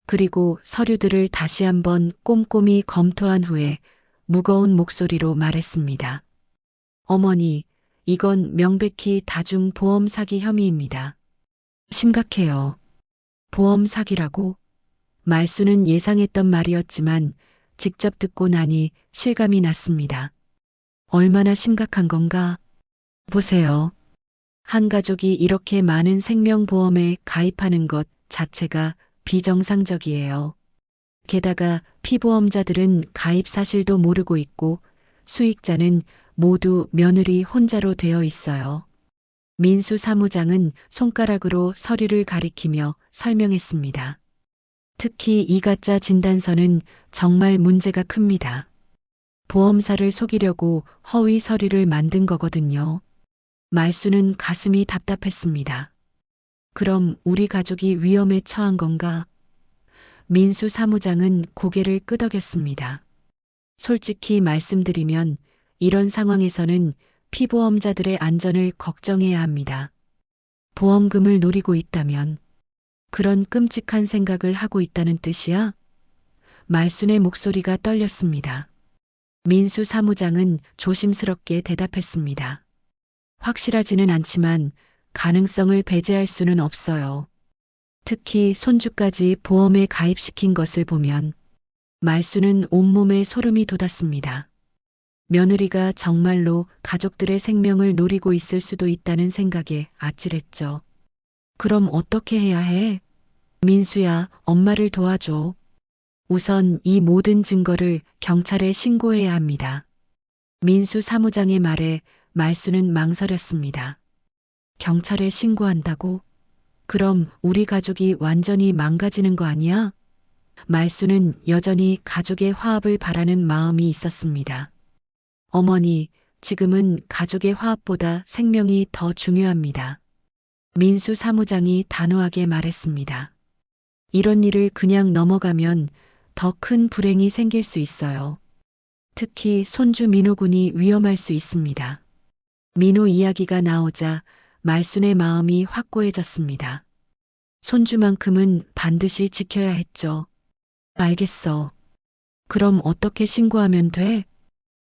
S2: 그리고 서류들을 다시 한번 꼼꼼히 검토한 후에 무거운 목소리로 말했습니다. 어머니, 이건 명백히 다중 보험 사기 혐의입니다. 심각해요. 보험 사기라고? 말수는 예상했던 말이었지만 직접 듣고 나니 실감이 났습니다. 얼마나 심각한 건가? 보세요. 한 가족이 이렇게 많은 생명보험에 가입하는 것 자체가 비정상적이에요. 게다가 피보험자들은 가입 사실도 모르고 있고 수익자는 모두 며느리 혼자로 되어 있어요. 민수 사무장은 손가락으로 서류를 가리키며 설명했습니다. 특히 이 가짜 진단서는 정말 문제가 큽니다. 보험사를 속이려고 허위 서류를 만든 거거든요. 말수는 가슴이 답답했습니다. 그럼 우리 가족이 위험에 처한 건가? 민수 사무장은 고개를 끄덕였습니다. 솔직히 말씀드리면 이런 상황에서는 피보험자들의 안전을 걱정해야 합니다. 보험금을 노리고 있다면 그런 끔찍한 생각을 하고 있다는 뜻이야? 말순의 목소리가 떨렸습니다. 민수 사무장은 조심스럽게 대답했습니다. 확실하지는 않지만 가능성을 배제할 수는 없어요. 특히 손주까지 보험에 가입시킨 것을 보면 말수는 온몸에 소름이 돋았습니다. 며느리가 정말로 가족들의 생명을 노리고 있을 수도 있다는 생각에 아찔했죠. 그럼 어떻게 해야 해? 민수야, 엄마를 도와줘. 우선 이 모든 증거를 경찰에 신고해야 합니다. 민수 사무장의 말에 말수는 망설였습니다. 경찰에 신고한다고? 그럼 우리 가족이 완전히 망가지는 거 아니야? 말수는 여전히 가족의 화합을 바라는 마음이 있었습니다. 어머니, 지금은 가족의 화합보다 생명이 더 중요합니다. 민수 사무장이 단호하게 말했습니다. 이런 일을 그냥 넘어가면 더 큰 불행이 생길 수 있어요. 특히 손주 민호 군이 위험할 수 있습니다. 민호 이야기가 나오자 말순의 마음이 확고해졌습니다. 손주만큼은 반드시 지켜야 했죠. 알겠어. 그럼 어떻게 신고하면 돼?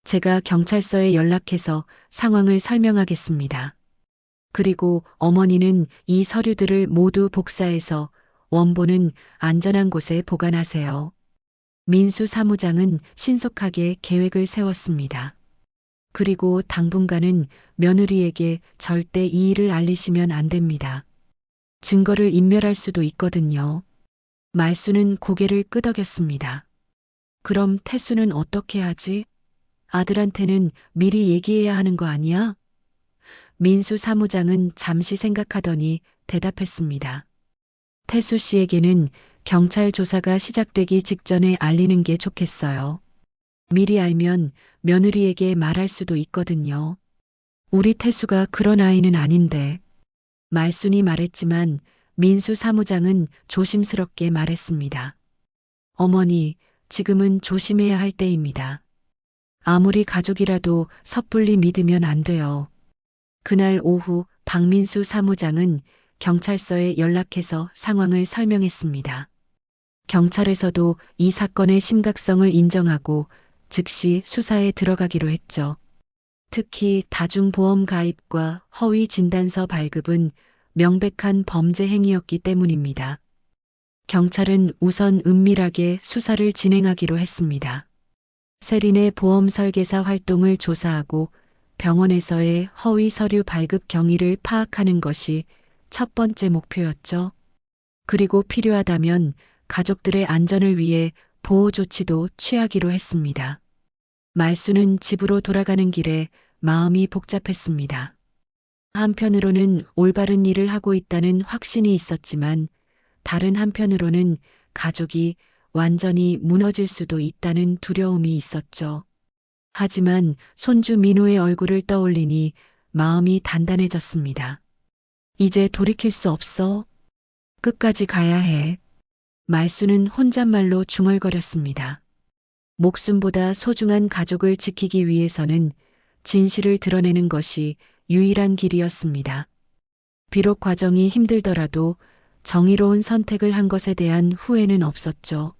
S2: 제가 경찰서에 연락해서 상황을 설명하겠습니다. 그리고 어머니는 이 서류들을 모두 복사해서 원본은 안전한 곳에 보관하세요. 민수 사무장은 신속하게 계획을 세웠습니다. 그리고 당분간은 며느리에게 절대 이 일을 알리시면 안 됩니다. 증거를 인멸할 수도 있거든요. 말수는 고개를 끄덕였습니다. 그럼 태수는 어떻게 하지? 아들한테는 미리 얘기해야 하는 거 아니야? 민수 사무장은 잠시 생각하더니 대답했습니다. 태수 씨에게는 경찰 조사가 시작되기 직전에 알리는 게 좋겠어요. 미리 알면 며느리에게 말할 수도 있거든요. 우리 태수가 그런 아이는 아닌데. 말순이 말했지만 민수 사무장은 조심스럽게 말했습니다. 어머니, 지금은 조심해야 할 때입니다. 아무리 가족이라도 섣불리 믿으면 안 돼요. 그날 오후 박민수 사무장은 경찰서에 연락해서 상황을 설명했습니다. 경찰에서도 이 사건의 심각성을 인정하고 즉시 수사에 들어가기로 했죠. 특히 다중보험 가입과 허위 진단서 발급은 명백한 범죄 행위였기 때문입니다. 경찰은 우선 은밀하게 수사를 진행하기로 했습니다. 세린의 보험 설계사 활동을 조사하고 병원에서의 허위 서류 발급 경위를 파악하는 것이 첫 번째 목표였죠. 그리고 필요하다면 가족들의 안전을 위해 보호 조치도 취하기로 했습니다. 말수는 집으로 돌아가는 길에 마음이 복잡했습니다. 한편으로는 올바른 일을 하고 있다는 확신이 있었지만 다른 한편으로는 가족이 완전히 무너질 수도 있다는 두려움이 있었죠. 하지만 손주 민호의 얼굴을 떠올리니 마음이 단단해졌습니다. 이제 돌이킬 수 없어. 끝까지 가야 해. 말수는 혼잣말로 중얼거렸습니다. 목숨보다 소중한 가족을 지키기 위해서는 진실을 드러내는 것이 유일한 길이었습니다. 비록 과정이 힘들더라도 정의로운 선택을 한 것에 대한 후회는 없었죠.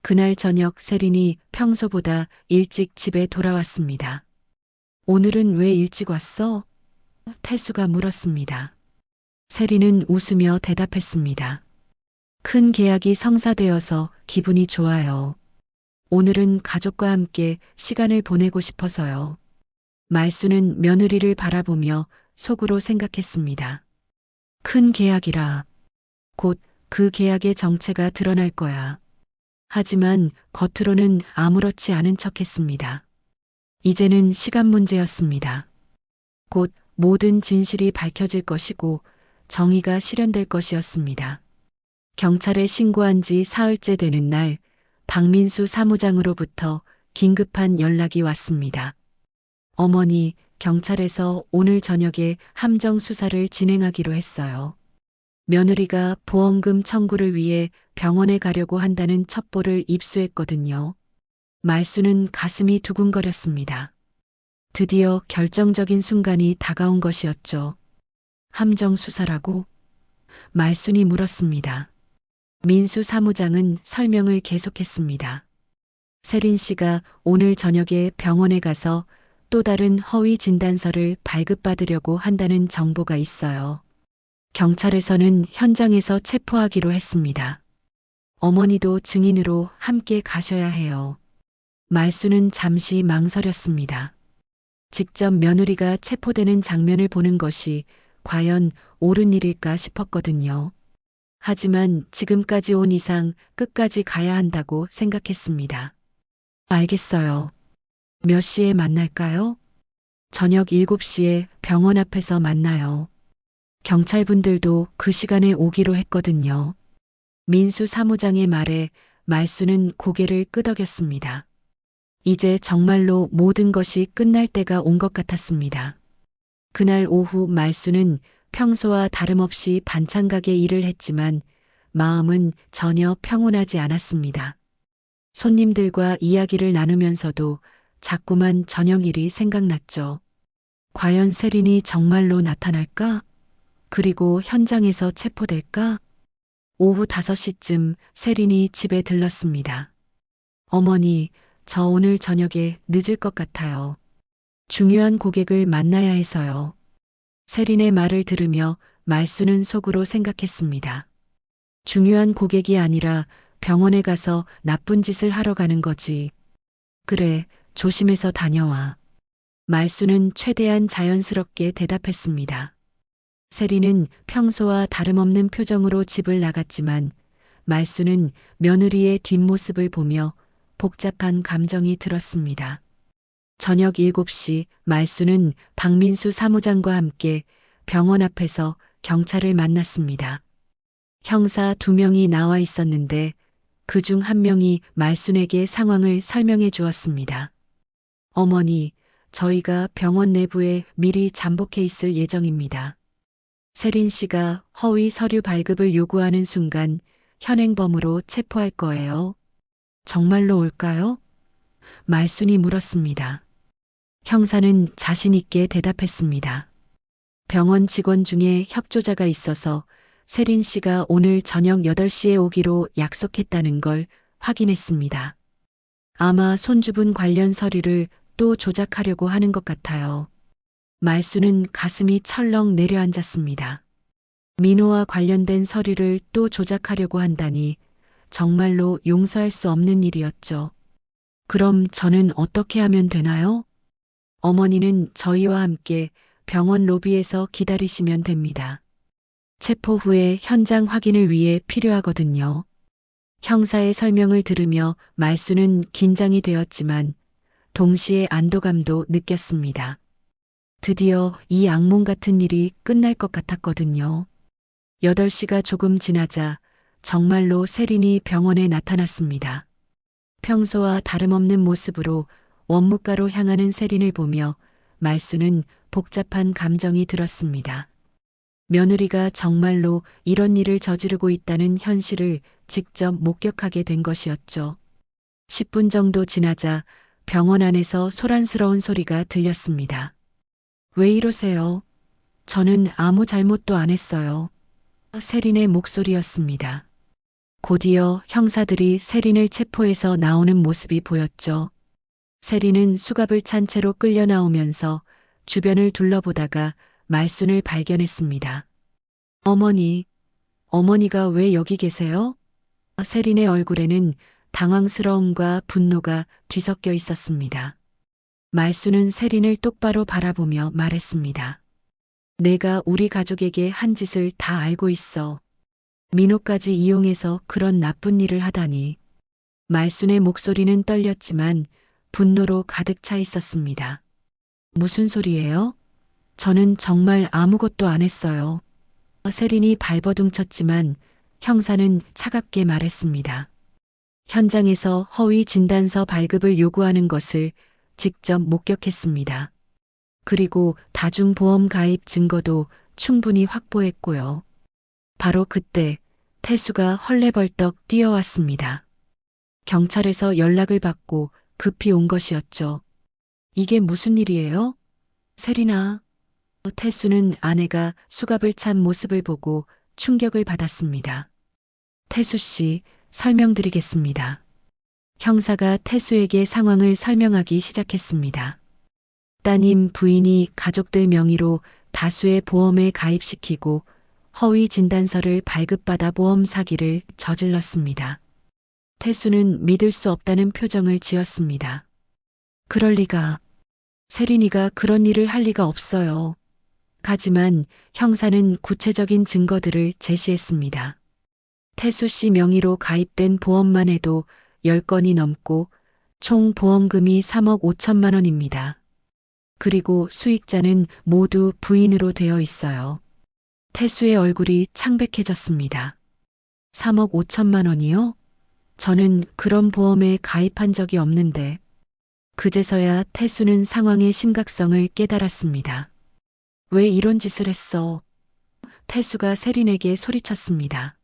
S2: 그날 저녁 세린이 평소보다 일찍 집에 돌아왔습니다. 오늘은 왜 일찍 왔어? 태수가 물었습니다. 세린은 웃으며 대답했습니다. 큰 계약이 성사되어서 기분이 좋아요. 오늘은 가족과 함께 시간을 보내고 싶어서요. 말수는 며느리를 바라보며 속으로 생각했습니다. 큰 계약이라. 곧 그 계약의 정체가 드러날 거야. 하지만 겉으로는 아무렇지 않은 척했습니다. 이제는 시간 문제였습니다. 곧 모든 진실이 밝혀질 것이고 정의가 실현될 것이었습니다. 경찰에 신고한 지 사흘째 되는 날, 박민수 사무장으로부터 긴급한 연락이 왔습니다. 어머니, 경찰에서 오늘 저녁에 함정 수사를 진행하기로 했어요. 며느리가 보험금 청구를 위해 병원에 가려고 한다는 첩보를 입수했거든요. 말수는 가슴이 두근거렸습니다. 드디어 결정적인 순간이 다가온 것이었죠. 함정 수사라고? 말순이 물었습니다. 민수 사무장은 설명을 계속했습니다. 세린 씨가 오늘 저녁에 병원에 가서 또 다른 허위 진단서를 발급받으려고 한다는 정보가 있어요. 경찰에서는 현장에서 체포하기로 했습니다. 어머니도 증인으로 함께 가셔야 해요. 말수는 잠시 망설였습니다. 직접 며느리가 체포되는 장면을 보는 것이 과연 옳은 일일까 싶었거든요. 하지만 지금까지 온 이상 끝까지 가야 한다고 생각했습니다. 알겠어요. 몇 시에 만날까요? 저녁 7시에 병원 앞에서 만나요. 경찰분들도 그 시간에 오기로 했거든요. 민수 사무장의 말에 말수는 고개를 끄덕였습니다. 이제 정말로 모든 것이 끝날 때가 온 것 같았습니다. 그날 오후 말수는 평소와 다름없이 반찬 가게 일을 했지만 마음은 전혀 평온하지 않았습니다. 손님들과 이야기를 나누면서도 자꾸만 저녁 일이 생각났죠. 과연 세린이 정말로 나타날까? 그리고 현장에서 체포될까? 오후 5시쯤 세린이 집에 들렀습니다. 어머니, 저 오늘 저녁에 늦을 것 같아요. 중요한 고객을 만나야 해서요. 세린의 말을 들으며 말수는 속으로 생각했습니다. 중요한 고객이 아니라 병원에 가서 나쁜 짓을 하러 가는 거지. 그래, 조심해서 다녀와. 말수는 최대한 자연스럽게 대답했습니다. 세린은 평소와 다름없는 표정으로 집을 나갔지만 말수는 며느리의 뒷모습을 보며 복잡한 감정이 들었습니다. 저녁 7시 말수는 박민수 사무장과 함께 병원 앞에서 경찰을 만났습니다. 형사 2명이 나와 있었는데 그중 한 명이 말순에게 상황을 설명해 주었습니다. 어머니, 저희가 병원 내부에 미리 잠복해 있을 예정입니다. 세린 씨가 허위 서류 발급을 요구하는 순간 현행범으로 체포할 거예요. 정말로 올까요? 말순이 물었습니다. 형사는 자신 있게 대답했습니다. 병원 직원 중에 협조자가 있어서 세린 씨가 오늘 저녁 8시에 오기로 약속했다는 걸 확인했습니다. 아마 손주분 관련 서류를 또 조작하려고 하는 것 같아요. 말수는 가슴이 철렁 내려앉았습니다. 민호와 관련된 서류를 또 조작하려고 한다니 정말로 용서할 수 없는 일이었죠. 그럼 저는 어떻게 하면 되나요? 어머니는 저희와 함께 병원 로비에서 기다리시면 됩니다. 체포 후에 현장 확인을 위해 필요하거든요. 형사의 설명을 들으며 말수는 긴장이 되었지만 동시에 안도감도 느꼈습니다. 드디어 이 악몽 같은 일이 끝날 것 같았거든요. 8시가 조금 지나자 정말로 세린이 병원에 나타났습니다. 평소와 다름없는 모습으로 원무과로 향하는 세린을 보며 말수는 복잡한 감정이 들었습니다. 며느리가 정말로 이런 일을 저지르고 있다는 현실을 직접 목격하게 된 것이었죠. 10분 정도 지나자 병원 안에서 소란스러운 소리가 들렸습니다. 왜 이러세요? 저는 아무 잘못도 안 했어요. 세린의 목소리였습니다. 곧이어 형사들이 세린을 체포해서 나오는 모습이 보였죠. 세린은 수갑을 찬 채로 끌려 나오면서 주변을 둘러보다가 말순을 발견했습니다. 어머니, 어머니가 왜 여기 계세요? 세린의 얼굴에는 당황스러움과 분노가 뒤섞여 있었습니다. 말순은 세린을 똑바로 바라보며 말했습니다. 내가 우리 가족에게 한 짓을 다 알고 있어. 민호까지 이용해서 그런 나쁜 일을 하다니. 말순의 목소리는 떨렸지만 분노로 가득 차 있었습니다. 무슨 소리예요? 저는 정말 아무것도 안 했어요. 세린이 발버둥 쳤지만 형사는 차갑게 말했습니다. 현장에서 허위 진단서 발급을 요구하는 것을 직접 목격했습니다. 그리고 다중보험 가입 증거도 충분히 확보했고요. 바로 그때 태수가 헐레벌떡 뛰어왔습니다. 경찰에서 연락을 받고 급히 온 것이었죠. 이게 무슨 일이에요? 세린아. 태수는 아내가 수갑을 찬 모습을 보고 충격을 받았습니다. 태수 씨, 설명드리겠습니다. 형사가 태수에게 상황을 설명하기 시작했습니다. 따님 부인이 가족들 명의로 다수의 보험에 가입시키고 허위 진단서를 발급받아 보험 사기를 저질렀습니다. 태수는 믿을 수 없다는 표정을 지었습니다. 그럴 리가. 세린이가 그런 일을 할 리가 없어요. 하지만 형사는 구체적인 증거들을 제시했습니다. 태수 씨 명의로 가입된 보험만 해도 10건이 넘고 총 보험금이 3억 5천만 원입니다. 그리고 수익자는 모두 부인으로 되어 있어요. 태수의 얼굴이 창백해졌습니다. 3억 5천만 원이요? 저는 그런 보험에 가입한 적이 없는데. 그제서야 태수는 상황의 심각성을 깨달았습니다. 왜 이런 짓을 했어? 태수가 세린에게 소리쳤습니다.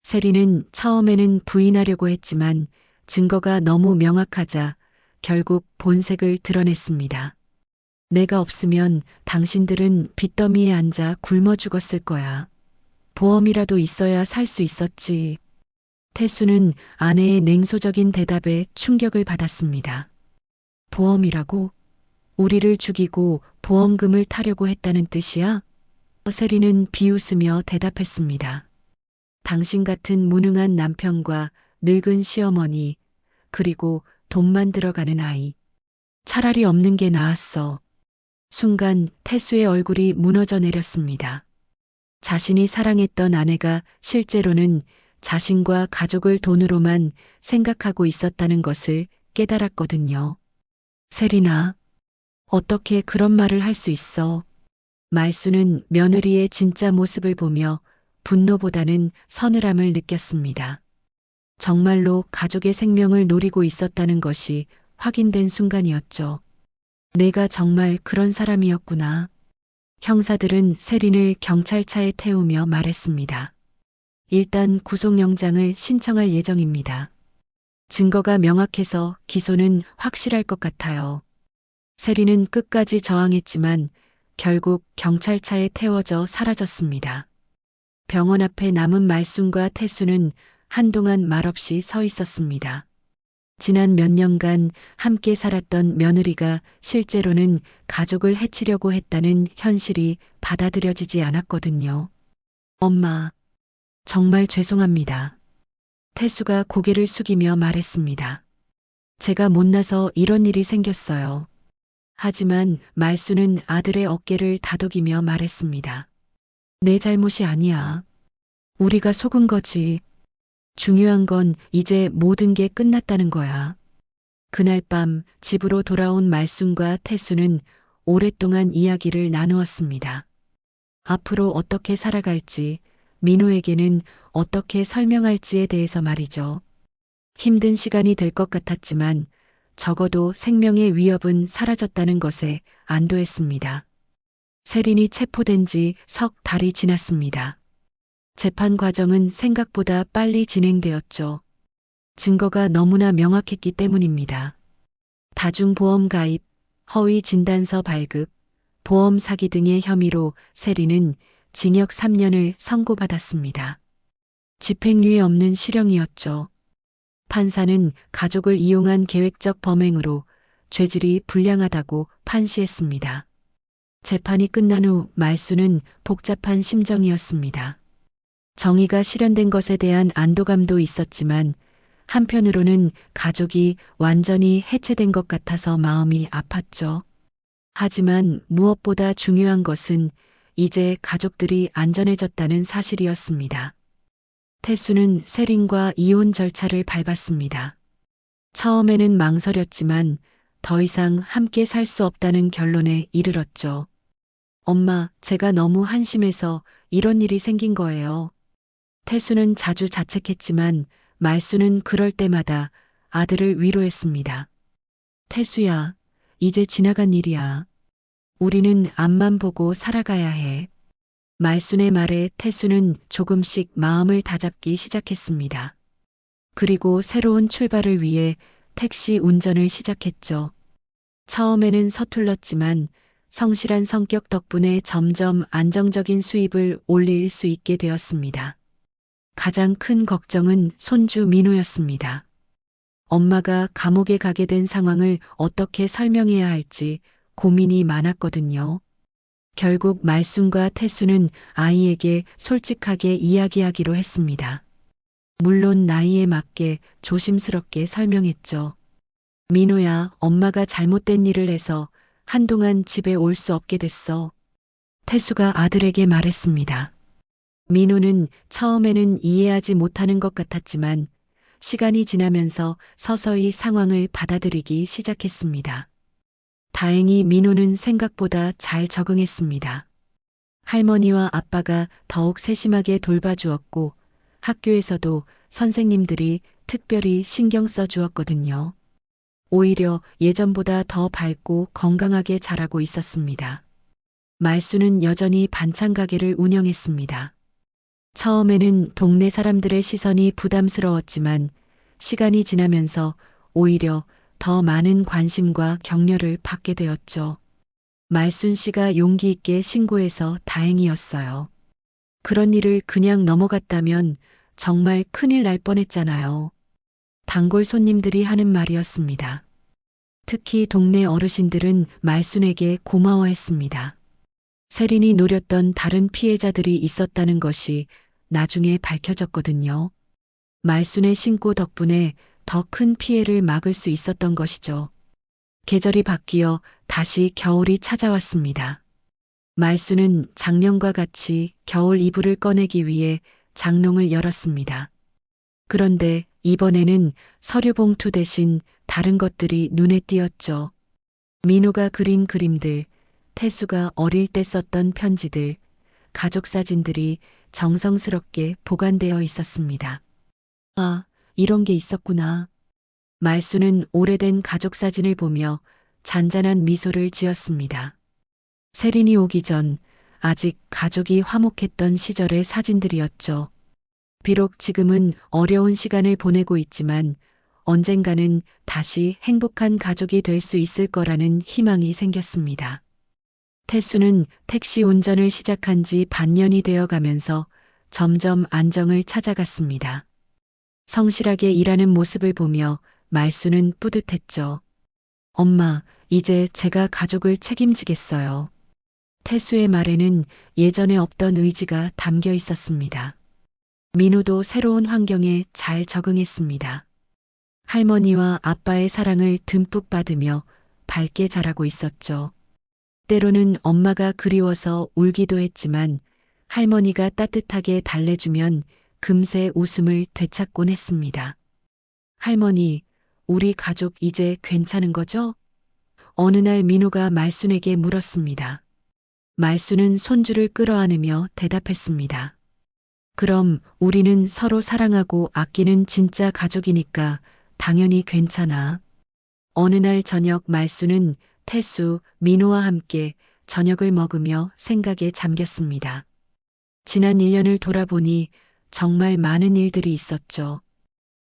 S2: 세린은 처음에는 부인하려고 했지만 증거가 너무 명확하자 결국 본색을 드러냈습니다. 내가 없으면 당신들은 빚더미에 앉아 굶어 죽었을 거야. 보험이라도 있어야 살 수 있었지. 태수는 아내의 냉소적인 대답에 충격을 받았습니다. 보험이라고? 우리를 죽이고 보험금을 타려고 했다는 뜻이야? 세린은 비웃으며 대답했습니다. 당신 같은 무능한 남편과 늙은 시어머니, 그리고 돈만 들어가는 아이. 차라리 없는 게 나았어. 순간 태수의 얼굴이 무너져 내렸습니다. 자신이 사랑했던 아내가 실제로는 자신과 가족을 돈으로만 생각하고 있었다는 것을 깨달았거든요. 세린아, 어떻게 그런 말을 할 수 있어? 말수는 며느리의 진짜 모습을 보며 분노보다는 서늘함을 느꼈습니다. 정말로 가족의 생명을 노리고 있었다는 것이 확인된 순간이었죠. 내가 정말 그런 사람이었구나. 형사들은 세린을 경찰차에 태우며 말했습니다. 일단 구속영장을 신청할 예정입니다. 증거가 명확해서 기소는 확실할 것 같아요. 세린은 끝까지 저항했지만 결국 경찰차에 태워져 사라졌습니다. 병원 앞에 남은 말순과 태수는 한동안 말없이 서 있었습니다. 지난 몇 년간 함께 살았던 며느리가 실제로는 가족을 해치려고 했다는 현실이 받아들여지지 않았거든요. 엄마, 정말 죄송합니다. 태수가 고개를 숙이며 말했습니다. 제가 못나서 이런 일이 생겼어요. 하지만 말수는 아들의 어깨를 다독이며 말했습니다. 내 잘못이 아니야. 우리가 속은 거지. 중요한 건 이제 모든 게 끝났다는 거야. 그날 밤 집으로 돌아온 말순과 태수는 오랫동안 이야기를 나누었습니다. 앞으로 어떻게 살아갈지, 민호에게는 어떻게 설명할지에 대해서 말이죠. 힘든 시간이 될 것 같았지만 적어도 생명의 위협은 사라졌다는 것에 안도했습니다. 세린이 체포된 지 석 달이 지났습니다. 재판 과정은 생각보다 빨리 진행되었죠. 증거가 너무나 명확했기 때문입니다. 다중보험 가입, 허위 진단서 발급, 보험 사기 등의 혐의로 세린은 징역 3년을 선고받았습니다. 집행유예 없는 실형이었죠. 판사는 가족을 이용한 계획적 범행으로 죄질이 불량하다고 판시했습니다. 재판이 끝난 후 말수는 복잡한 심정이었습니다. 정의가 실현된 것에 대한 안도감도 있었지만 한편으로는 가족이 완전히 해체된 것 같아서 마음이 아팠죠. 하지만 무엇보다 중요한 것은 이제 가족들이 안전해졌다는 사실이었습니다. 태수는 세린과 이혼 절차를 밟았습니다. 처음에는 망설였지만 더 이상 함께 살 수 없다는 결론에 이르렀죠. 엄마, 제가 너무 한심해서 이런 일이 생긴 거예요. 태수는 자주 자책했지만 말수는 그럴 때마다 아들을 위로했습니다. 태수야, 이제 지나간 일이야. 우리는 앞만 보고 살아가야 해. 말순의 말에 태수는 조금씩 마음을 다잡기 시작했습니다. 그리고 새로운 출발을 위해 택시 운전을 시작했죠. 처음에는 서툴렀지만 성실한 성격 덕분에 점점 안정적인 수입을 올릴 수 있게 되었습니다. 가장 큰 걱정은 손주 민호였습니다. 엄마가 감옥에 가게 된 상황을 어떻게 설명해야 할지 고민이 많았거든요. 결국 말순과 태수는 아이에게 솔직하게 이야기하기로 했습니다. 물론 나이에 맞게 조심스럽게 설명했죠. 민호야, 엄마가 잘못된 일을 해서 한동안 집에 올 수 없게 됐어. 태수가 아들에게 말했습니다. 민호는 처음에는 이해하지 못하는 것 같았지만 시간이 지나면서 서서히 상황을 받아들이기 시작했습니다. 다행히 민호는 생각보다 잘 적응했습니다. 할머니와 아빠가 더욱 세심하게 돌봐주었고 학교에서도 선생님들이 특별히 신경 써주었거든요. 오히려 예전보다 더 밝고 건강하게 자라고 있었습니다. 말수는 여전히 반찬 가게를 운영했습니다. 처음에는 동네 사람들의 시선이 부담스러웠지만 시간이 지나면서 오히려 더 많은 관심과 격려를 받게 되었죠. 말순 씨가 용기 있게 신고해서 다행이었어요. 그런 일을 그냥 넘어갔다면 정말 큰일 날 뻔했잖아요. 단골 손님들이 하는 말이었습니다. 특히 동네 어르신들은 말순에게 고마워했습니다. 세린이 노렸던 다른 피해자들이 있었다는 것이 나중에 밝혀졌거든요. 말순의 신고 덕분에 더 큰 피해를 막을 수 있었던 것이죠. 계절이 바뀌어 다시 겨울이 찾아왔습니다. 말순은 작년과 같이 겨울 이불을 꺼내기 위해 장롱을 열었습니다. 그런데 이번에는 서류 봉투 대신 다른 것들이 눈에 띄었죠. 민호가 그린 그림들, 태수가 어릴 때 썼던 편지들, 가족 사진들이 정성스럽게 보관되어 있었습니다. 아, 이런 게 있었구나. 말수는 오래된 가족 사진을 보며 잔잔한 미소를 지었습니다. 세린이 오기 전 아직 가족이 화목했던 시절의 사진들이었죠. 비록 지금은 어려운 시간을 보내고 있지만 언젠가는 다시 행복한 가족이 될 수 있을 거라는 희망이 생겼습니다. 태수는 택시 운전을 시작한 지 반년이 되어 가면서 점점 안정을 찾아갔습니다. 성실하게 일하는 모습을 보며 말수는 뿌듯했죠. 엄마, 이제 제가 가족을 책임지겠어요. 태수의 말에는 예전에 없던 의지가 담겨 있었습니다. 민호도 새로운 환경에 잘 적응했습니다. 할머니와 아빠의 사랑을 듬뿍 받으며 밝게 자라고 있었죠. 때로는 엄마가 그리워서 울기도 했지만 할머니가 따뜻하게 달래주면 금세 웃음을 되찾곤 했습니다. 할머니, 우리 가족 이제 괜찮은 거죠? 어느 날 민호가 말순에게 물었습니다. 말순은 손주를 끌어안으며 대답했습니다. 그럼 우리는 서로 사랑하고 아끼는 진짜 가족이니까 당연히 괜찮아. 어느 날 저녁 말순은 태수, 민호와 함께 저녁을 먹으며 생각에 잠겼습니다. 지난 1년을 돌아보니 정말 많은 일들이 있었죠.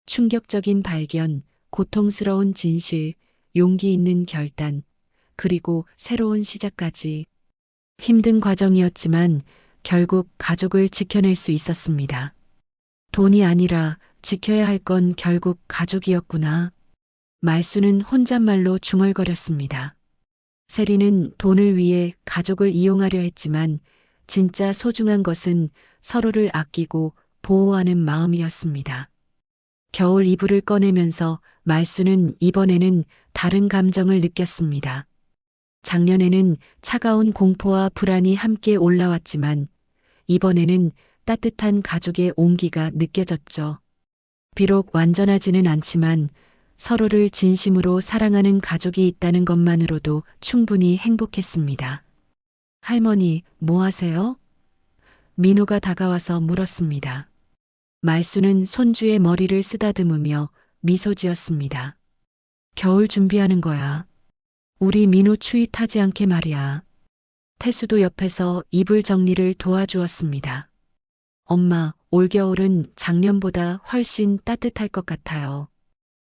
S2: 충격적인 발견, 고통스러운 진실, 용기 있는 결단, 그리고 새로운 시작까지. 힘든 과정이었지만 결국 가족을 지켜낼 수 있었습니다. 돈이 아니라 지켜야 할 건 결국 가족이었구나. 말수는 혼잣말로 중얼거렸습니다. 세리는 돈을 위해 가족을 이용하려 했지만 진짜 소중한 것은 서로를 아끼고 보호하는 마음이었습니다. 겨울 이불을 꺼내면서 말수는 이번에는 다른 감정을 느꼈습니다. 작년에는 차가운 공포와 불안이 함께 올라왔지만 이번에는 따뜻한 가족의 온기가 느껴졌죠. 비록 완전하지는 않지만 서로를 진심으로 사랑하는 가족이 있다는 것만으로도 충분히 행복했습니다. 할머니, 뭐 하세요? 민호가 다가와서 물었습니다. 말수는 손주의 머리를 쓰다듬으며 미소 지었습니다. 겨울 준비하는 거야. 우리 민호 추위 타지 않게 말이야. 태수도 옆에서 이불 정리를 도와주었습니다. 엄마, 올겨울은 작년보다 훨씬 따뜻할 것 같아요.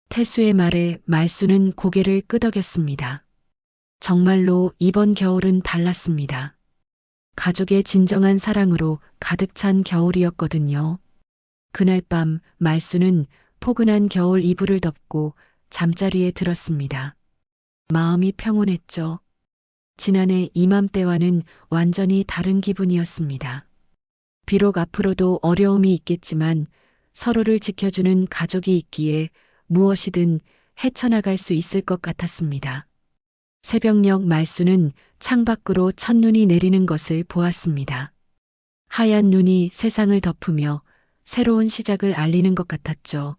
S2: 태수의 말에 말수는 고개를 끄덕였습니다. 정말로 이번 겨울은 달랐습니다. 가족의 진정한 사랑으로 가득 찬 겨울이었거든요. 그날 밤 말수는 포근한 겨울 이불을 덮고 잠자리에 들었습니다. 마음이 평온했죠. 지난해 이맘때와는 완전히 다른 기분이었습니다. 비록 앞으로도 어려움이 있겠지만 서로를 지켜주는 가족이 있기에 무엇이든 헤쳐나갈 수 있을 것 같았습니다. 새벽녘 말수는 창밖으로 첫눈이 내리는 것을 보았습니다. 하얀 눈이 세상을 덮으며 새로운 시작을 알리는 것 같았죠.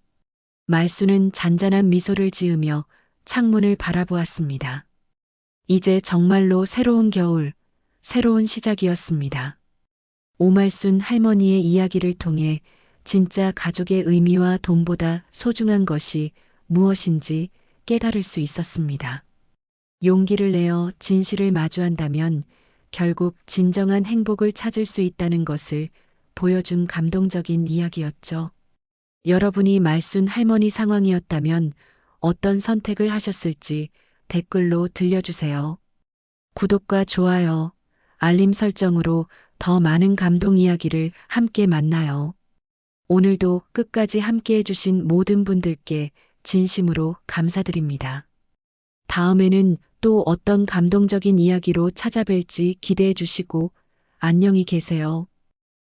S2: 말수는 잔잔한 미소를 지으며 창문을 바라보았습니다. 이제 정말로 새로운 겨울, 새로운 시작이었습니다. 오말순 할머니의 이야기를 통해 진짜 가족의 의미와 돈보다 소중한 것이 무엇인지 깨달을 수 있었습니다. 용기를 내어 진실을 마주한다면 결국 진정한 행복을 찾을 수 있다는 것을 보여준 감동적인 이야기였죠. 여러분이 말순 할머니 상황이었다면 어떤 선택을 하셨을지 댓글로 들려주세요. 구독과 좋아요, 알림 설정으로 더 많은 감동 이야기를 함께 만나요. 오늘도 끝까지 함께 해주신 모든 분들께 진심으로 감사드립니다. 다음에는 또 어떤 감동적인 이야기로 찾아뵐지 기대해 주시고 안녕히 계세요.